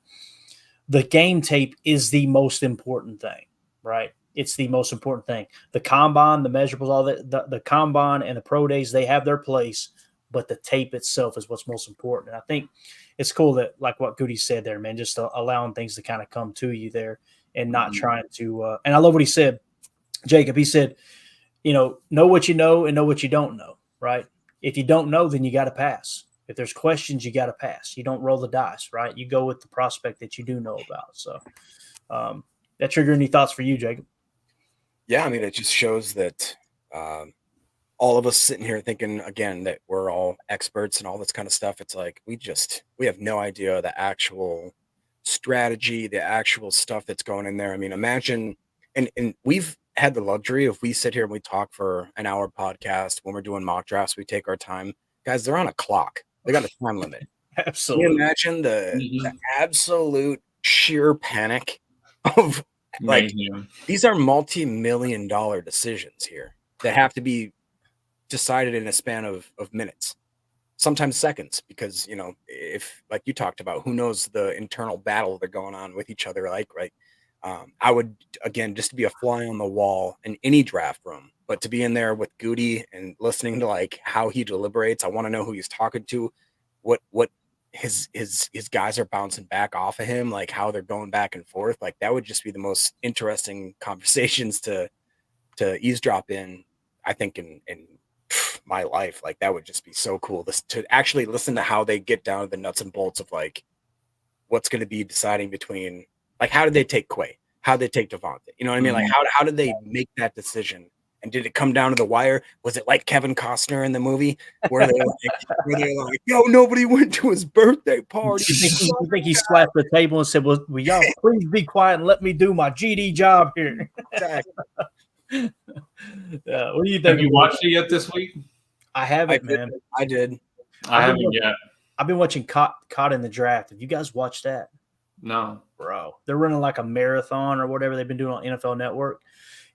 the game tape is the most important thing, right? It's the most important thing. The combine, the measurables, all that, the combine and the pro days, they have their place, but the tape itself is what's most important. And I think it's cool that, like what Goody said there, man, just allowing things to kind of come to you there and not trying to. And I love what he said, Jacob. He said, know what you know and know what you don't know, right? If you don't know, then you got to pass. If there's questions, you got to pass. You don't roll the dice, right? You go with the prospect that you do know about. So that trigger any thoughts for you, Jacob? Yeah, I mean, it just shows that all of us sitting here thinking, again, that we're all experts and all this kind of stuff. It's like we have no idea the actual strategy, the actual stuff that's going in there. I mean, imagine, and we've had the luxury, if we sit here and we talk for an hour podcast, when we're doing mock drafts, we take our time. Guys, they're on a clock. They got a time limit. Absolutely. Can you imagine the absolute sheer panic of like, these are multi-million-dollar decisions here that have to be decided in a span of minutes, sometimes seconds, because, if, like you talked about, who knows the internal battle they're going on with each other, like, right? I would, again, just to be a fly on the wall in any draft room, but to be in there with Goody and listening to like how he deliberates, I want to know who he's talking to, what his guys are bouncing back off of him, like how they're going back and forth. Like that would just be the most interesting conversations to eavesdrop in, I think, in my life. Like that would just be so cool to actually listen to how they get down to the nuts and bolts of like what's going to be deciding between, like, how did they take Quay? How did they take Devontae? You know what I mean? Like how did they make that decision? And did it come down to the wire? Was it like Kevin Costner in the movie where they're like, yo, nobody went to his birthday party? You think he slapped the table and said, well, y'all please be quiet and let me do my GD job here? Exactly. What do you think? Have you watched it yet this week? I haven't, man. I did. I haven't yet. I've been watching Caught in the Draft. Have you guys watched that? No. Bro, they're running like a marathon or whatever they've been doing on NFL Network.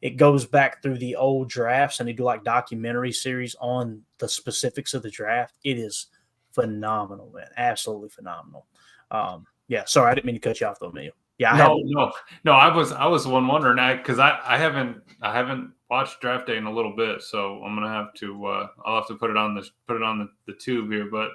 It goes back through the old drafts and they do like documentary series on the specifics of the draft. It is phenomenal, man. Absolutely phenomenal. Yeah, sorry, I didn't mean to cut you off though, Emil. Yeah, no. I was one wondering because I haven't watched Draft Day in a little bit, so I'm gonna have to I'll have to put it on the tube here. But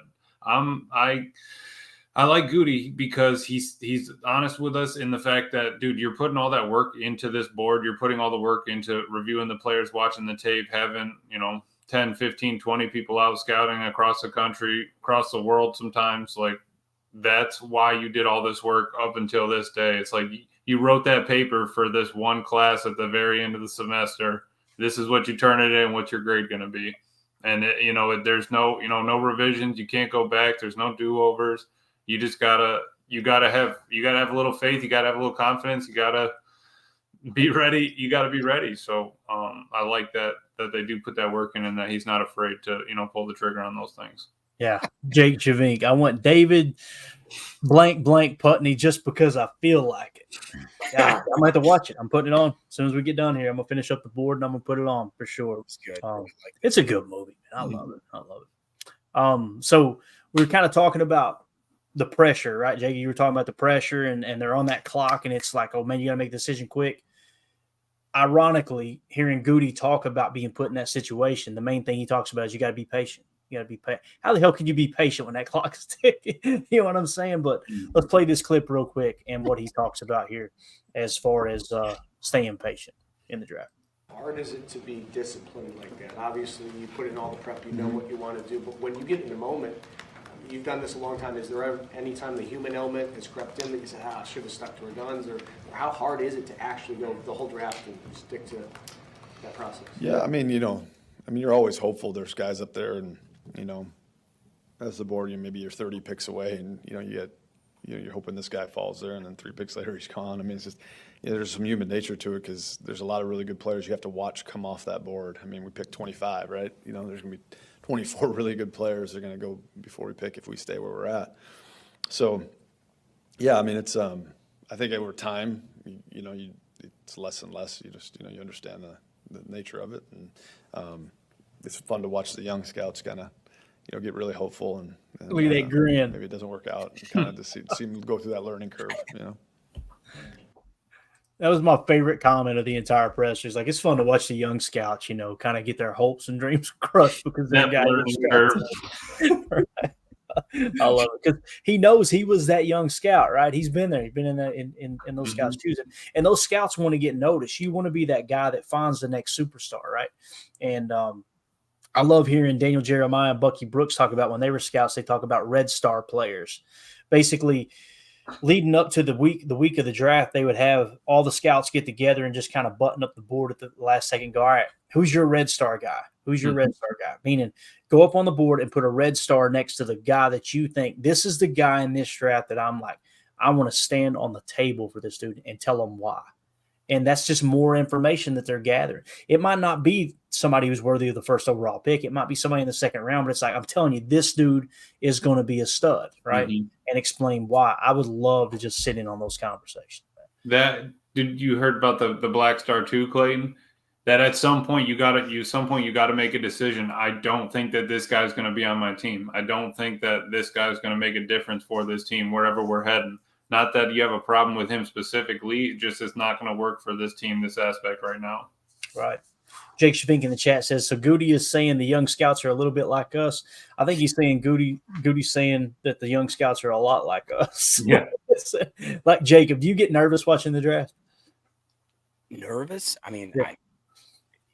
I like Goody because he's honest with us in the fact that, dude, you're putting all that work into this board. You're putting all the work into reviewing the players, watching the tape, having, 10, 15, 20 people out scouting across the country, across the world sometimes. Like, that's why you did all this work up until this day. It's like you wrote that paper for this one class at the very end of the semester. This is what you turn it in, what's your grade going to be. And, there's no revisions. You can't go back. There's no do-overs. You just gotta have a little faith. You gotta have a little confidence. You gotta be ready. You gotta be ready. So I like that they do put that work in and that he's not afraid to pull the trigger on those things. Yeah, Jake Chavink. I want David blank Putney just because I feel like it. Yeah, I'm gonna have to watch it. I'm putting it on as soon as we get done here. I'm gonna finish up the board and I'm gonna put it on for sure. It's good. It's a good movie, man. I love it. So we were kind of talking about the pressure, right, Jake? You were talking about the pressure and they're on that clock and it's like, oh man, you got to make a decision quick. Ironically, hearing Goody talk about being put in that situation, the main thing he talks about is you got to be patient. You got to be patient. How the hell can you be patient when that clock is ticking? You know what I'm saying? But let's play this clip real quick and what he talks about here as far as staying patient in the draft. How hard is it to be disciplined like that? Obviously, you put in all the prep, you know what you want to do, but when you get in the moment, you've done this a long time. Is there ever any time the human element has crept in that you say, I should have stuck to our guns? Or how hard is it to actually go the whole draft and stick to that process? Yeah, you're always hopeful. There's guys up there and, as the board, maybe you're 30 picks away and, you're hoping this guy falls there and then 3 picks later he's gone. I mean, it's just, there's some human nature to it because there's a lot of really good players you have to watch come off that board. I mean, we picked 25, right? There's going to be 24 really good players are going to go before we pick if we stay where we're at. So, yeah, it's I think over time, it's less and less. You just you understand the nature of it, and it's fun to watch the young scouts kind of get really hopeful and look at that grin. Maybe it doesn't work out. And kind of just see them go through that learning curve. That was my favorite comment of the entire press. It's like, it's fun to watch the young scouts, kind of get their hopes and dreams crushed because that guy learning curve. Right. I love it because he knows he was that young scout, right? He's been there. He's been in those scouts' shoes, and those scouts want to get noticed. You want to be that guy that finds the next superstar, right? And I love hearing Daniel Jeremiah and Bucky Brooks talk about when they were scouts. They talk about Red Star players, basically. Leading up to the week of the draft, they would have all the scouts get together and just kind of button up the board at the last second. Go, all right, who's your Red Star guy? Who's your Red Star guy? Meaning, go up on the board and put a red star next to the guy that you think this is the guy in this draft that I'm like, I want to stand on the table for this dude and tell him why. And that's just more information that they're gathering. It might not be somebody who's worthy of the first overall pick. It might be somebody in the second round, but it's like, I'm telling you, this dude is going to be a stud, right? And explain why. I would love to just sit in on those conversations. Did you heard about the Black Star too, Clayton? That at some point you got to make a decision. I don't think that this guy's going to be on my team. I don't think that this guy's going to make a difference for this team wherever we're heading. Not that you have a problem with him specifically, just it's not going to work for this team, this aspect right now. Right. Jake Shavink in the chat says, so Goody is saying the young scouts are a little bit like us. I think he's saying Goody's saying that the young scouts are a lot like us. Yeah. Like Jacob, do you get nervous watching the draft? Nervous? I mean,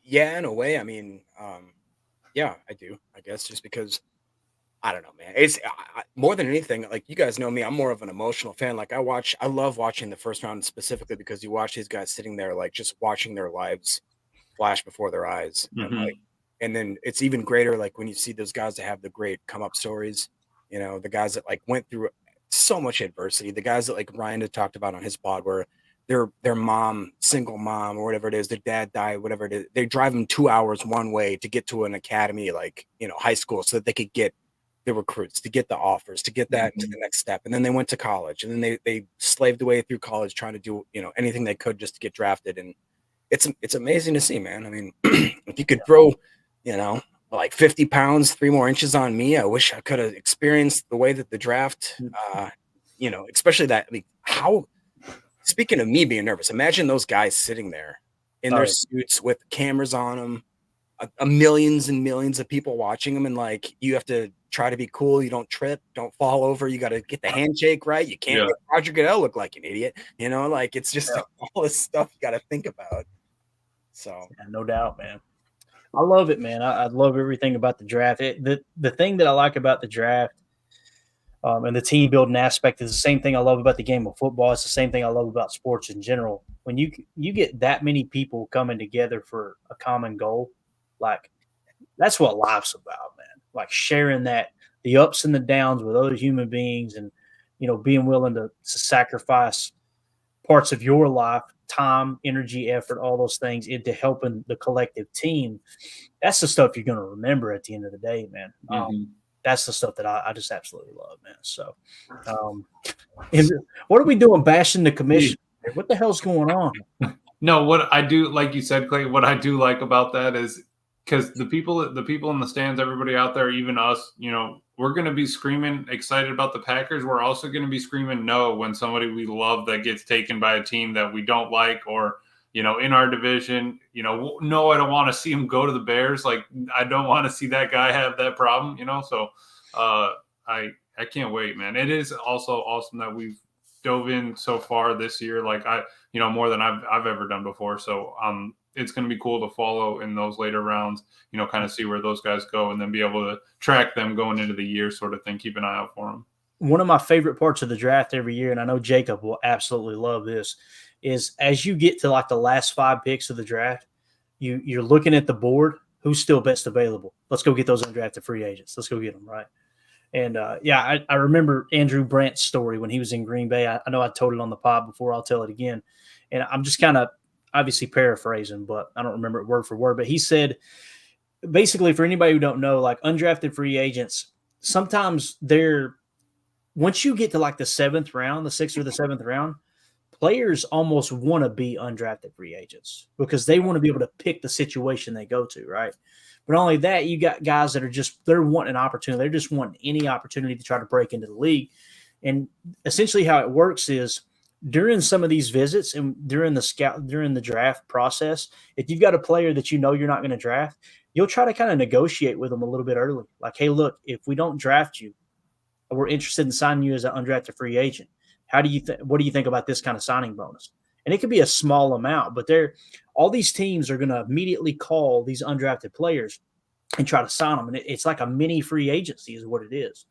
yeah, in a way. I mean, yeah, I do, I guess, just because I don't know, man. It's more than anything, like you guys know me, I'm more of an emotional fan. Like I love watching the first round specifically because you watch these guys sitting there, like just watching their lives flash before their eyes. And then it's even greater, like when you see those guys that have the great come up stories, the guys that like went through so much adversity, the guys that like Ryan had talked about on his pod where their mom, single mom or whatever it is, their dad died, whatever it is, they drive them 2 hours one way to get to an academy, like, high school so that they could get the recruits, to get the offers, to get that to the next step. And then they went to college and then they slaved away through college trying to do, anything they could just to get drafted. And it's amazing to see, man. I mean, if you could throw, like 50 pounds, 3 more inches on me, I wish I could have experienced the way that the draft, especially that, I mean, speaking of me being nervous, imagine those guys sitting there in their suits with cameras on them, millions and millions of people watching them. And like, you have to try to be cool. You don't trip, don't fall over. You got to get the handshake right. You can't make Roger Goodell look like an idiot. Like it's just all this stuff you got to think about. So no doubt, man. I love it, man. I love everything about the draft. The thing that I like about the draft and the team building aspect is the same thing I love about the game of football. It's the same thing I love about sports in general. When you get that many people coming together for a common goal, like that's what life's about, man. Like sharing the ups and the downs with other human beings and, being willing to sacrifice parts of your life, time, energy, effort, all those things into helping the collective team. That's the stuff you're going to remember at the end of the day, man. That's the stuff that I just absolutely love, man. So what are we doing bashing the commission? What the hell's going on? No, what I do, like you said, Clay, what I do like about that is because the people in the stands, everybody out there, even us, we're going to be screaming excited about the Packers. We're also going to be screaming no when somebody we love that gets taken by a team that we don't like or, in our division, no, I don't want to see him go to the Bears. Like, I don't want to see that guy have that problem, So I can't wait, man. It is also awesome that we've dove in so far this year. Like more than I've ever done before. So it's going to be cool to follow in those later rounds, kind of see where those guys go and then be able to track them going into the year sort of thing. Keep an eye out for them. One of my favorite parts of the draft every year, and I know Jacob will absolutely love this, is as you get to like the last 5 picks of the draft, you're looking at the board, who's still best available. Let's go get those undrafted free agents. Let's go get them, right? And, I remember Andrew Brandt's story when he was in Green Bay. I know I told it on the pod before. I'll tell it again. And I'm just kind of obviously paraphrasing, but I don't remember it word for word. But he said, basically, for anybody who don't know, like undrafted free agents, sometimes once you get to like the 7th round, the 6th or the 7th round, players almost want to be undrafted free agents because they want to be able to pick the situation they go to, right? But not only that, you got guys that are they're wanting an opportunity. They're just wanting any opportunity to try to break into the league. And essentially how it works is during some of these visits and during the draft process, if you've got a player that you know you're not going to draft, you'll try to kind of negotiate with them a little bit early. Like, hey, look, if we don't draft you, we're interested in signing you as an undrafted free agent. What do you think about this kind of signing bonus? And it could be a small amount, but all these teams are going to immediately call these undrafted players and try to sign them. And it's like a mini free agency is what it is.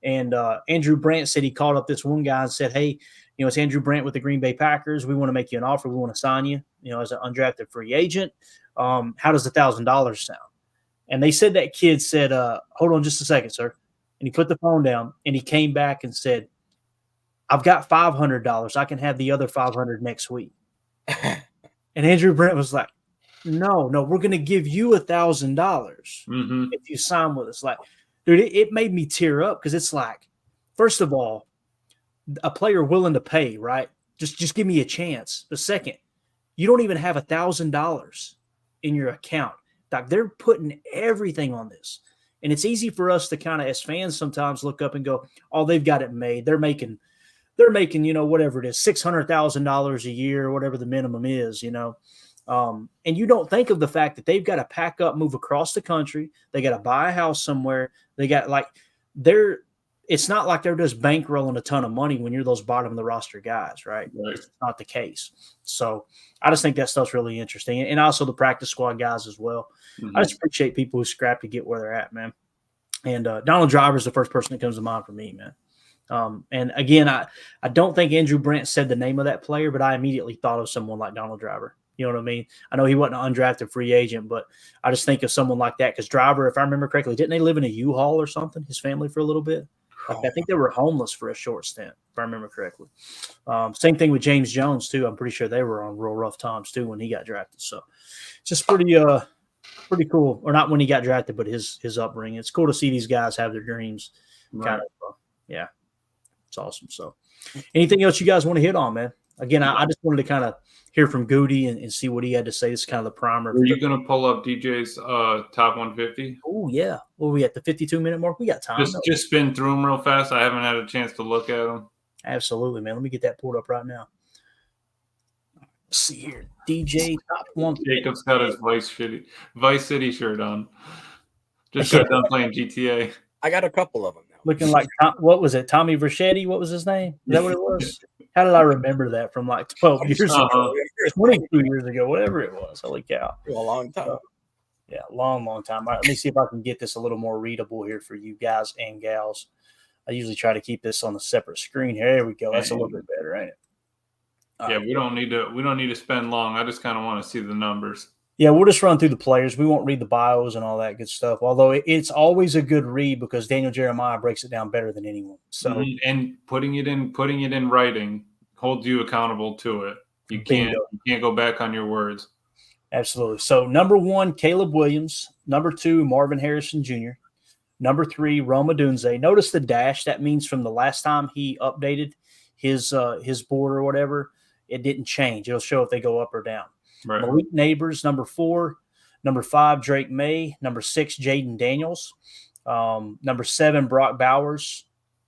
And Andrew Brandt said he called up this one guy and said, hey, it's Andrew Brandt with the Green Bay Packers. We want to make you an offer. We want to sign you, as an undrafted free agent. How does $1,000 sound? And they said that kid said, hold on just a second, sir. And he put the phone down and he came back and said, I've got $500. I can have the other $500 next week. And Andrew Brandt was like, no, we're going to give you $1,000 if you sign with us. Like, dude, it made me tear up because it's like, first of all, a player willing to pay, right? Just give me a chance. But second, you don't even have $1,000 in your account. Like, they're putting everything on this. And it's easy for us to kind of, as fans, sometimes look up and go, oh, they've got it made. They're making, whatever it is, $600,000 a year, whatever the minimum is, and you don't think of the fact that they've got to pack up, move across the country. They got to buy a house somewhere. They got it's not like they're just bankrolling a ton of money when you're those bottom of the roster guys, right? It's not the case. So I just think that stuff's really interesting. And also the practice squad guys as well. I just appreciate people who scrap to get where they're at, man. And Donald Driver is the first person that comes to mind for me, man. And again, I don't think Andrew Brandt said the name of that player, but I immediately thought of someone like Donald Driver. You know what I mean? I know he wasn't an undrafted free agent, but I just think of someone like that because Driver, if I remember correctly, didn't they live in a U-Haul or something, his family, for a little bit? Like, I think they were homeless for a short stint, if I remember correctly. Same thing with James Jones, too. I'm pretty sure they were on real rough times, too, when he got drafted. So just pretty cool. Or not when he got drafted, but his upbringing. It's cool to see these guys have their dreams. Right. Yeah. It's awesome. So anything else you guys want to hit on, man? Again, I just wanted to kind of hear from Goody and see what he had to say. This is kind of the primer. Are you going to pull up DJ's top 150? Oh, yeah. Well, we at the 52-minute mark. We got time. Just spin through them real fast. I haven't had a chance to look at them. Absolutely, man. Let me get that pulled up right now. Let's see here. DJ top 150. Jacob's got his Vice City shirt on. Just got done playing GTA. I got a couple of them now. Looking like, what was it? Tommy Vercetti? What was his name? Is that what it was? How did I remember that from like 12 years ago? 22 years ago, whatever it was. Holy cow. A long time. Yeah, long time. All right, let me see if I can get this a little more readable here for you guys and gals. I usually try to keep this on a separate screen here. There we go. That's a little bit better, ain't it? Yeah, we don't need to spend long. I just kind of want to see the numbers. Yeah, we'll just run through the players. We won't read the bios and all that good stuff. Although it's always a good read because Daniel Jeremiah breaks it down better than anyone. So and putting it in writing holds you accountable to it. You can't go back on your words. Absolutely. So number 1, Caleb Williams. Number 2, Marvin Harrison Jr. Number 3, Rome Odunze. Notice the dash. That means from the last time he updated his board or whatever, it didn't change. It'll show if they go up or down. Right. Malik Neighbors, number 4. Number 5, Drake May. Number 6, Jaden Daniels. Number 7, Brock Bowers.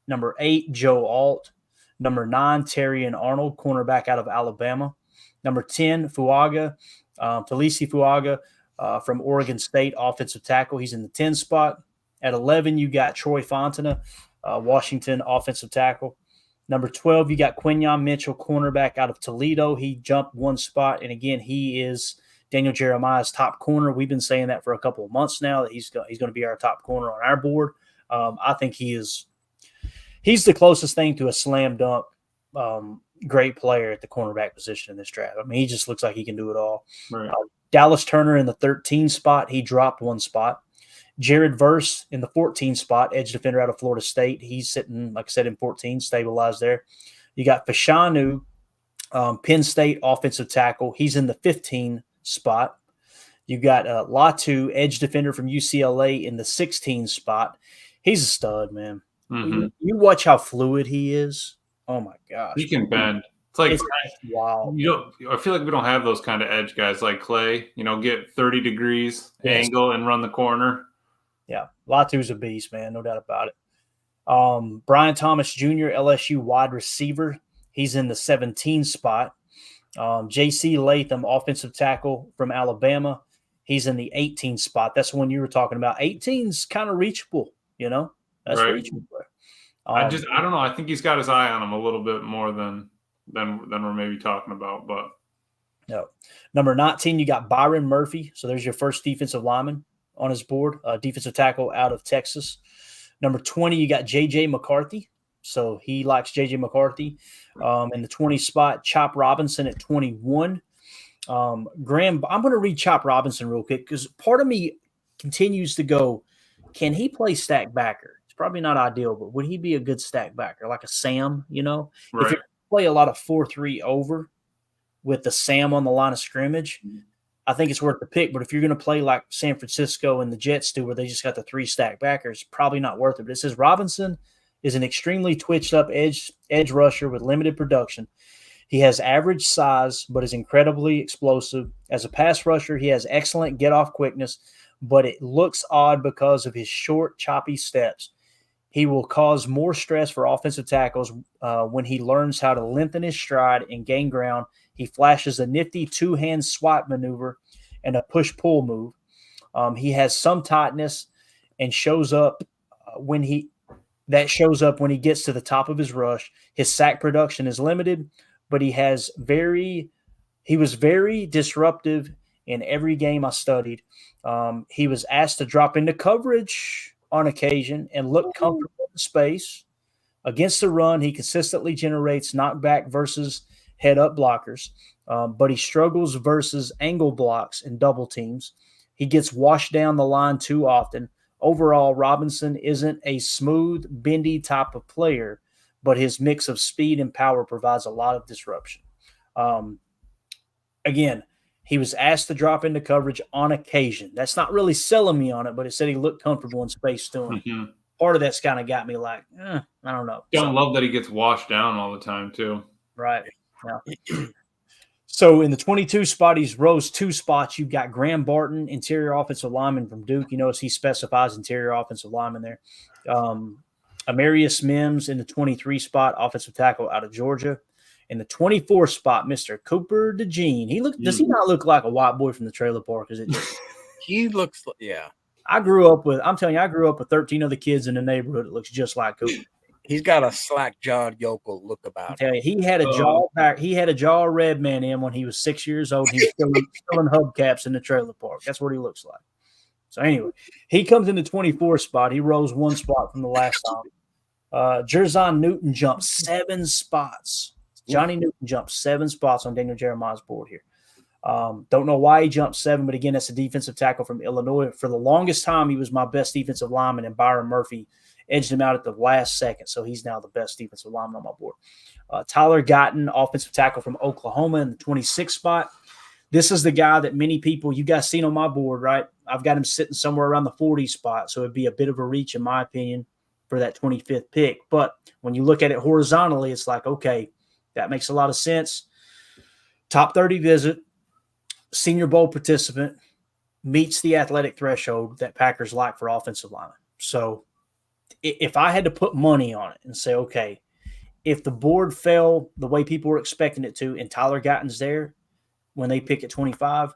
Number 8, Joe Alt. Number 9, Terry and Arnold, cornerback out of Alabama. Number 10, Fuaga, Talisi Fuaga from Oregon State, offensive tackle. He's in the 10 spot. At 11, you got Troy Fontana, Washington, offensive tackle. Number 12, you got Quinyon Mitchell, cornerback out of Toledo. He jumped 1 spot, and again, he is Daniel Jeremiah's top corner. We've been saying that for a couple of months now, that he's going to be our top corner on our board. I think he's the closest thing to a slam dunk great player at the cornerback position in this draft. I mean, he just looks like he can do it all. Right. Dallas Turner in the 13 spot. He dropped 1 spot. Jared Verse in the 14 spot, edge defender out of Florida State. He's sitting, like I said, in 14, stabilized there. You got Fashanu, Penn State offensive tackle. He's in the 15 spot. You got Latu, edge defender from UCLA, in the 16 spot. He's a stud, man. Mm-hmm. You watch how fluid he is. Oh, my gosh. He can bend. It's wow. I feel like we don't have those kind of edge guys like Clay, get 30 degrees angle and run the corner. Yeah, Latu's a beast, man, no doubt about it. Brian Thomas Jr., LSU wide receiver. He's in the 17 spot. J.C. Latham, offensive tackle from Alabama. He's in the 18 spot. That's the one you were talking about. 18's kind of reachable, That's Right. reachable. I don't know. I think he's got his eye on him a little bit more than we're maybe talking about. But no. Number 19, you got Byron Murphy. So there's your first defensive lineman on his board, defensive tackle out of Texas. Number 20, you got J.J. McCarthy. So he likes J.J. McCarthy. In the 20 spot, Chop Robinson at 21. Graham, I'm going to read Chop Robinson real quick because part of me continues to go, can he play stack backer? It's probably not ideal, but would he be a good stack backer, like a Sam, right. If you play a lot of 4-3 over with the Sam on the line of scrimmage, I think it's worth the pick. But if you're going to play like San Francisco and the Jets do, where they just got the 3 stack backers, probably not worth it. But it says Robinson is an extremely twitched up edge rusher with limited production. He has average size, but is incredibly explosive. As a pass rusher, he has excellent get-off quickness, but it looks odd because of his short, choppy steps. He will cause more stress for offensive tackles when he learns how to lengthen his stride and gain ground. He flashes a nifty 2-hand swap maneuver and a push-pull move. He has some tightness and shows up when he gets to the top of his rush. His sack production is limited, but he was very disruptive in every game I studied. He was asked to drop into coverage on occasion and look comfortable in space. Against the run, he consistently generates knockback versus head-up blockers, but he struggles versus angle blocks and double teams. He gets washed down the line too often. Overall, Robinson isn't a smooth, bendy type of player, but his mix of speed and power provides a lot of disruption. Again, he was asked to drop into coverage on occasion. That's not really selling me on it, but it said he looked comfortable in space to him. Mm-hmm. Part of that's kind of got me like, I don't know. Don't love that he gets washed down all the time too. Right. Yeah. So in the 22 spot, he's rose 2 spots. You've got Graham Barton, interior offensive lineman from Duke. You notice he specifies interior offensive lineman there. Amarius Mims in the 23 spot, offensive tackle out of Georgia. In the 24 spot, Mr. Cooper DeJean. Does he not look like a white boy from the trailer park? Is it just He looks, yeah. I grew up with 13 other kids in the neighborhood that looks just like Cooper. He's got a slack-jawed yokel look about him. Tell you, he had a jaw red man in when he was 6 years old. He was still in hubcaps in the trailer park. That's what he looks like. So anyway, he comes in the 24 spot. He rose 1 spot from the last time. Jerzon Newton jumped 7 spots. Johnny Newton jumped 7 spots on Daniel Jeremiah's board here. Don't know why he jumped 7, but again, that's a defensive tackle from Illinois. For the longest time, he was my best defensive lineman, and Byron Murphy edged him out at the last second, so he's now the best defensive lineman on my board. Tyler Guyton, offensive tackle from Oklahoma in the 26th spot. This is the guy that many people, you guys seen on my board, right? I've got him sitting somewhere around the 40 spot, so it'd be a bit of a reach, in my opinion, for that 25th pick. But when you look at it horizontally, it's like, okay, that makes a lot of sense. Top 30 visit, Senior Bowl participant, meets the athletic threshold that Packers like for offensive linemen. So if I had to put money on it and say, okay, if the board fell the way people were expecting it to and Tyler Guyton's there when they pick at 25,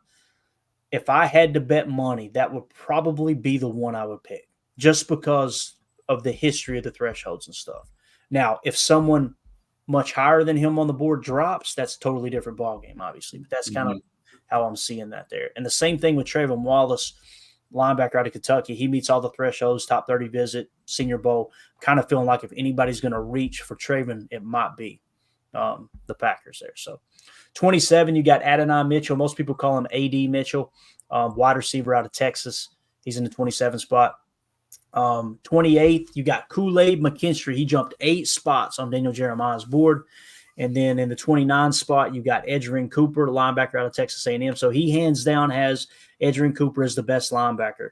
if I had to bet money, that would probably be the one I would pick just because of the history of the thresholds and stuff. Now, if someone much higher than him on the board drops, that's a totally different ballgame, obviously. But that's kind of how I'm seeing that there. And the same thing with Trayvon Wallace, linebacker out of Kentucky. He meets all the thresholds, top 30 visit, Senior Bowl. Kind of feeling like if anybody's going to reach for Trayvon, it might be the Packers there. So 27, you got Adonai Mitchell. Most people call him A.D. Mitchell, wide receiver out of Texas. He's in the 27 spot. 28th, you got Kool-Aid McKinstry. He jumped 8 spots on Daniel Jeremiah's board. And then in the 29 spot, you got Edgerrin Cooper, linebacker out of Texas A&M. So he hands down has Edgerrin Cooper as the best linebacker.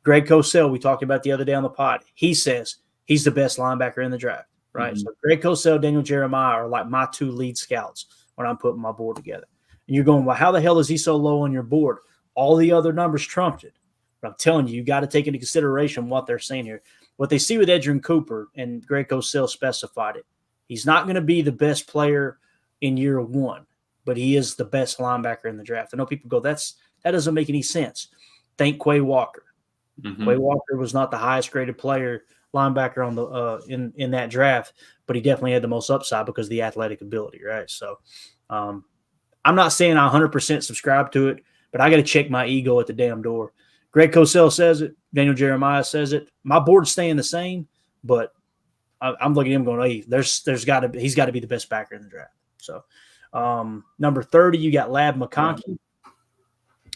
Greg Cosell, we talked about the other day on the pod. He says he's the best linebacker in the draft, right? Mm-hmm. So Greg Cosell, Daniel Jeremiah are like my 2 lead scouts when I'm putting my board together. And you're going, well, how the hell is he so low on your board? All the other numbers trumped it. But I'm telling you, you got to take into consideration what they're saying here. What they see with Edgerrin Cooper, and Greg Cosell specified it, He's not going to be the best player in year one, but he is the best linebacker in the draft. I know people go, that doesn't make any sense. Think Quay Walker. Mm-hmm. Quay Walker was not the highest graded player linebacker on the in that draft, but he definitely had the most upside because of the athletic ability, right? So I'm not saying I 100% subscribe to it, but I got to check my ego at the damn door. Greg Cosell says it. Daniel Jeremiah says it. My board's staying the same, but I'm looking at him going, hey, he's got to be the best backer in the draft. So number 30, you got Lab McConkey.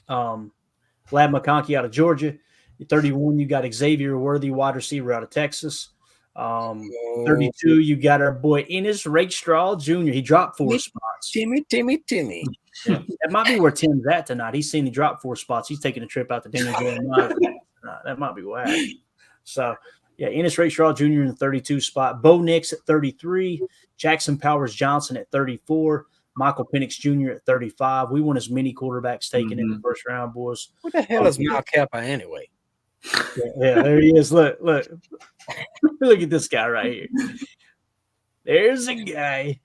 Lab McConkey out of Georgia. 31, you got Xavier Worthy, wide receiver out of Texas. 32, you got our boy Ennis Rakestraw Jr. He dropped 4 spots. Timmy. Yeah, that might be where Tim's at tonight. He's seen he dropped 4 spots. He's taking a trip out to Daniel Jeremiah. That might be what happened. So, yeah, Ennis Rakestraw Jr. in the 32 spot. Bo Nix at 33. Jackson Powers Johnson at 34. Michael Penix Jr. at 35. We want as many quarterbacks taken in the first round, boys. What the hell is Mal Kappa anyway? Yeah, there he is. Look. Look at this guy right here. There's a guy.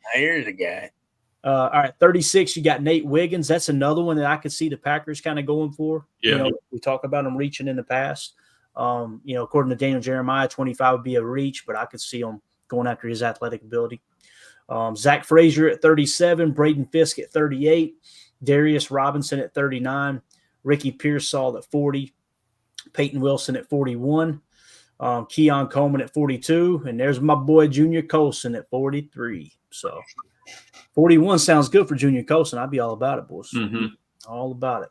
All right, 36, you got Nate Wiggins. That's another one that I could see the Packers kind of going for. Yeah. We talk about them reaching in the past. According to Daniel Jeremiah, 25 would be a reach, but I could see him going after his athletic ability. Zach Frazier at 37, Braden Fisk at 38, Darius Robinson at 39, Ricky Pearsall at 40, Peyton Wilson at 41, Keon Coleman at 42, and there's my boy Junior Colson at 43. So 41 sounds good for Junior Colson. I'd be all about it, boys. Mm-hmm. All about it.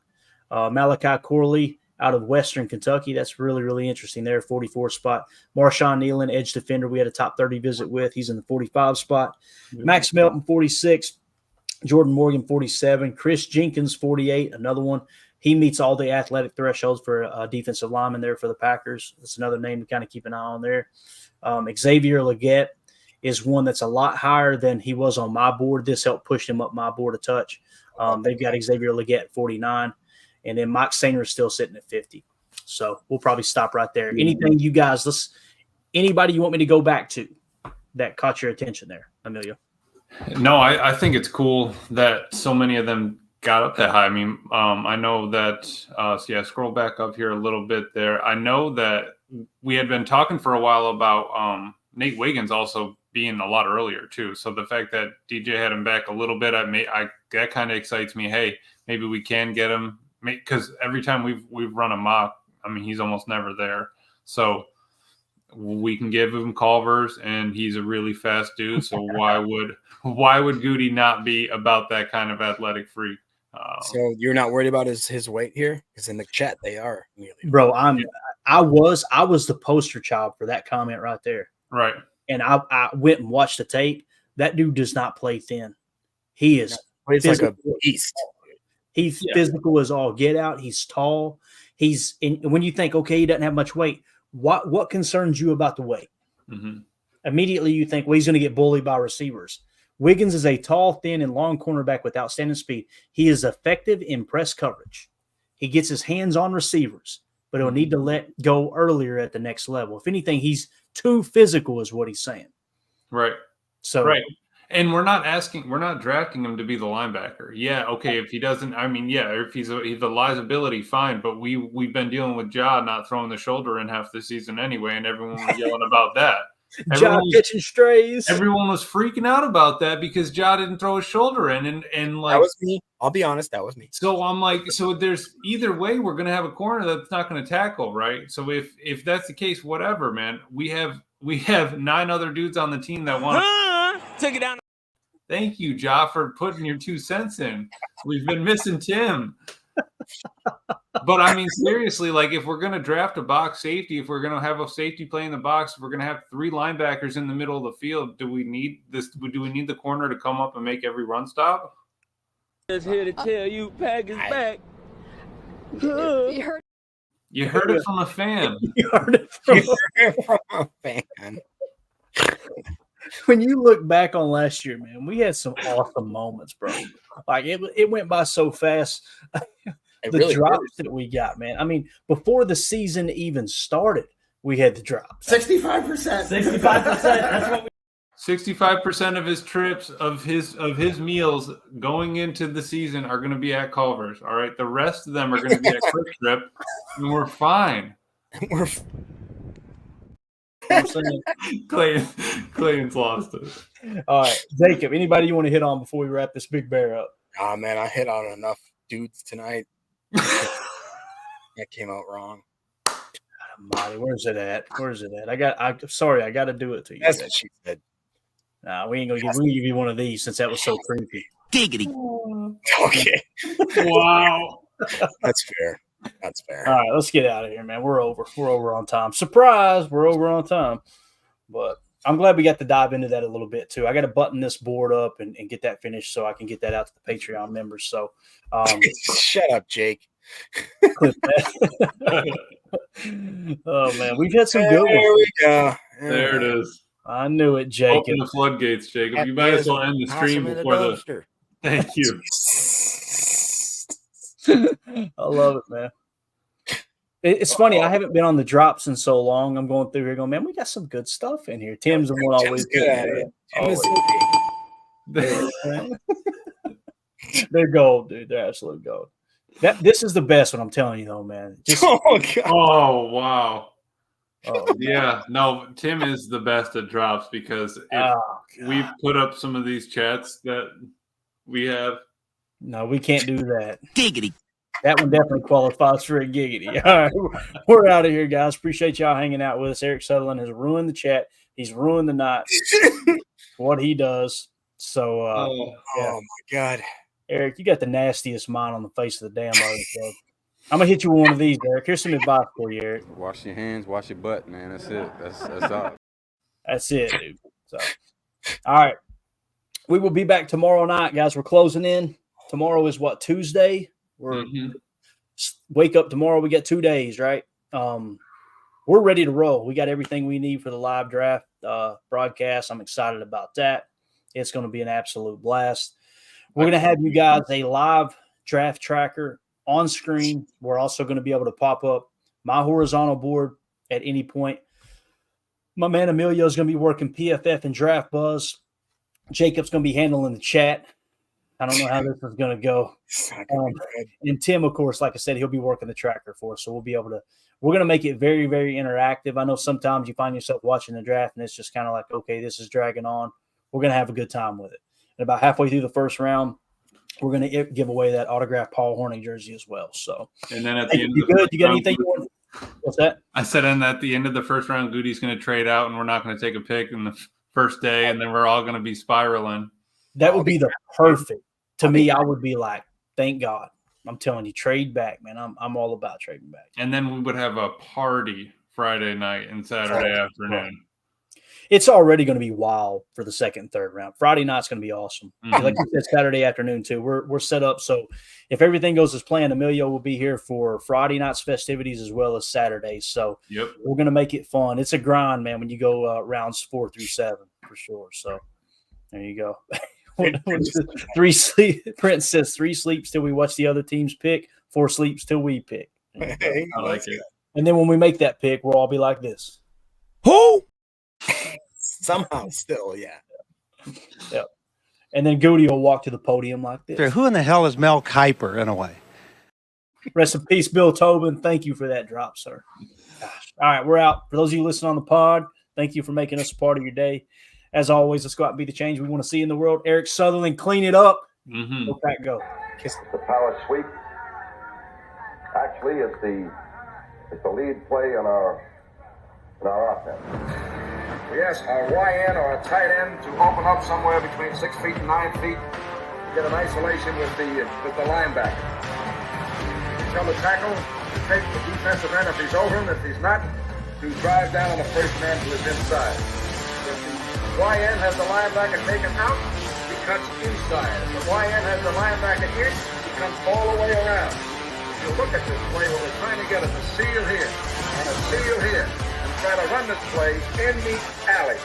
Malachi Corley out of Western Kentucky. That's really, really interesting there, 44 spot. Marshawn Nealon, edge defender, we had a top 30 visit with. He's in the 45 spot. Mm-hmm. Max Melton, 46. Jordan Morgan, 47. Chris Jenkins, 48, another one. He meets all the athletic thresholds for a defensive lineman there for the Packers. That's another name to kind of keep an eye on there. Xavier Legette is one that's a lot higher than he was on my board. This helped push him up my board a touch. They've got Xavier Legette at 49. And then Mike Sainer is still sitting at 50. So we'll probably stop right there. Anything you guys, anybody you want me to go back to that caught your attention there, Emilio? No, I think it's cool that so many of them got up that high. I mean, I know that, scroll back up here a little bit there. I know that we had been talking for a while about Nate Wiggins also being a lot earlier too. So the fact that DJ had him back a little bit, that kind of excites me. Hey, maybe we can get him. Because every time we've run a mock, I mean, he's almost never there. So we can give him Culver's, and he's a really fast dude. So why would Goody not be about that kind of athletic freak? So you're not worried about his weight here? Because in the chat they are. Bro, I was the poster child for that comment right there. Right. And I went and watched the tape. That dude does not play thin. He is. It's like a beast. He's physical as all get out. He's tall. When you think, okay, he doesn't have much weight, what concerns you about the weight? Mm-hmm. Immediately you think, well, he's going to get bullied by receivers. Wiggins is a tall, thin, and long cornerback with outstanding speed. He is effective in press coverage. He gets his hands on receivers, but he'll need to let go earlier at the next level. If anything, he's too physical is what he's saying. Right. So right. And we're not drafting him to be the linebacker. Yeah, okay, if he doesn't, I mean, yeah, if he's a liability, fine. But we've been dealing with Ja not throwing the shoulder in half the season anyway, and everyone was yelling about that. Ja pitching strays. Everyone was freaking out about that because Ja didn't throw his shoulder in, and like that was me. I'll be honest, that was me. So I'm like, so there's either way we're gonna have a corner that's not gonna tackle, right? So if that's the case, whatever, man. We have 9 other dudes on the team that want to take it down. Thank you, Ja, for putting your 2 cents in. We've been missing Tim. But, I mean, seriously, like if we're going to draft a box safety, if we're going to have a safety play in the box, if we're going to have 3 linebackers in the middle of the field, do we need the corner to come up and make every run stop? Just here to tell you, Pack is back. You heard it from a fan. You heard it from a fan. When you look back on last year, man, we had some awesome moments, bro. Like it went by so fast. The really drops that we got, man. I mean, before the season even started, we had the drop. 65%. 65%. That's what we. 65% of his trips of his meals going into the season are going to be at Culver's. All right, the rest of them are going to be at Quick Trip, and we're fine. I'm saying. Clayton's lost it. All right, Jacob. Anybody you want to hit on before we wrap this big bear up? Oh man, I hit on enough dudes tonight. That came out wrong. Molly, where's it at? I'm sorry, I got to do it to you. That's what she said. Nah, we ain't gonna give you one of these since that was so creepy. Giggity. Okay. Wow. That's fair. That's fair. All right, let's get out of here, man. We're over. We're over on time. Surprise, we're over on time. But I'm glad we got to dive into that a little bit too. I got to button this board up and get that finished so I can get that out to the Patreon members. So shut up, Jake. Clip that. Oh man, we've had some good ones. There we go. There it is. I knew it, Jacob. Open the floodgates, Jacob. You might as well end the stream before the. Thank you. I love it, man. It's funny. I haven't been on the drops in so long. I'm going through here going, man, we got some good stuff in here. Tim's the one always good at it. They're gold, dude. They're absolute gold. This is the best one, I'm telling you, though, man. Oh, wow. Oh, yeah. No, Tim is the best at drops because if we put up some of these chats that we have. No, we can't do that. Giggity. That one definitely qualifies for a giggity. All right, we're out of here, guys. Appreciate y'all hanging out with us. Eric Sutherland has ruined the chat. He's ruined the night. What he does. So, oh my God. Eric, you got the nastiest mind on the face of the damn earth, bro. I'm gonna hit you with one of these, Eric. Here's some advice for you, Eric. Wash your hands, wash your butt, man. That's it. That's all. That's it, dude. So, all right. We will be back tomorrow night, guys. We're closing in. Tomorrow is what, Tuesday? We're wake up tomorrow. We got 2 days, right? We're ready to roll. We got everything we need for the live draft broadcast. I'm excited about that. It's going to be an absolute blast. We're going to have you guys a live draft tracker on screen. We're also going to be able to pop up my horizontal board at any point. My man Emilio is going to be working PFF and Draft Buzz. Jacob's going to be handling the chat. I don't know how this is going to go. And Tim, of course, like I said, he'll be working the tracker for us. So we'll be able to – we're going to make it very, very interactive. I know sometimes you find yourself watching the draft and it's just kind of like, okay, this is dragging on. We're going to have a good time with it. And about halfway through the first round, we're going to give away that autographed Paul Hornung jersey as well. So, and then at the end, you got anything you want? What's that? I said, and at the end of the first round, Goody's going to trade out, and we're not going to take a pick in the first day, and then we're all going to be spiraling. That would be the perfect. To me, I would be like, thank God. I'm telling you, trade back, man. I'm all about trading back. And then we would have a party Friday night and Saturday afternoon. It's already going to be wild for the second and third round. Friday night's going to be awesome. Like you said, Saturday afternoon too. We're set up so if everything goes as planned, Emilio will be here for Friday night's festivities as well as Saturdays. So we're going to make it fun. It's a grind, man. When you go rounds 4 through 7 for sure. So there you go. 3 sleep. Prince says 3 sleeps till we watch the other teams pick. 4 sleeps till we pick. I like it. And then when we make that pick, we'll all be like this. Who? Somehow still, yeah. Yep. And then Goody will walk to the podium like this. Who in the hell is Mel Kiper, in a way? Rest in peace, Bill Tobin. Thank you for that drop, sir. Gosh. All right, we're out. For those of you listening on the pod, thank you for making us a part of your day. As always, let's go out and be the change we want to see in the world. Eric Sutherland, clean it up. Go Pack, go. The power sweep. Actually, it's the lead play in our offense. Yes, a YN or a tight end to open up somewhere between 6 feet and 9 feet. Get an isolation with the linebacker. Tell the tackle to take the defensive end if he's over him. If he's not, to drive down on the first man to his inside. If the YN has the linebacker taken out, he cuts inside. If the YN has the linebacker in, he comes all the way around. If you look at this play, what we're trying to get is a seal here and a seal here. Try to run this play in the alley.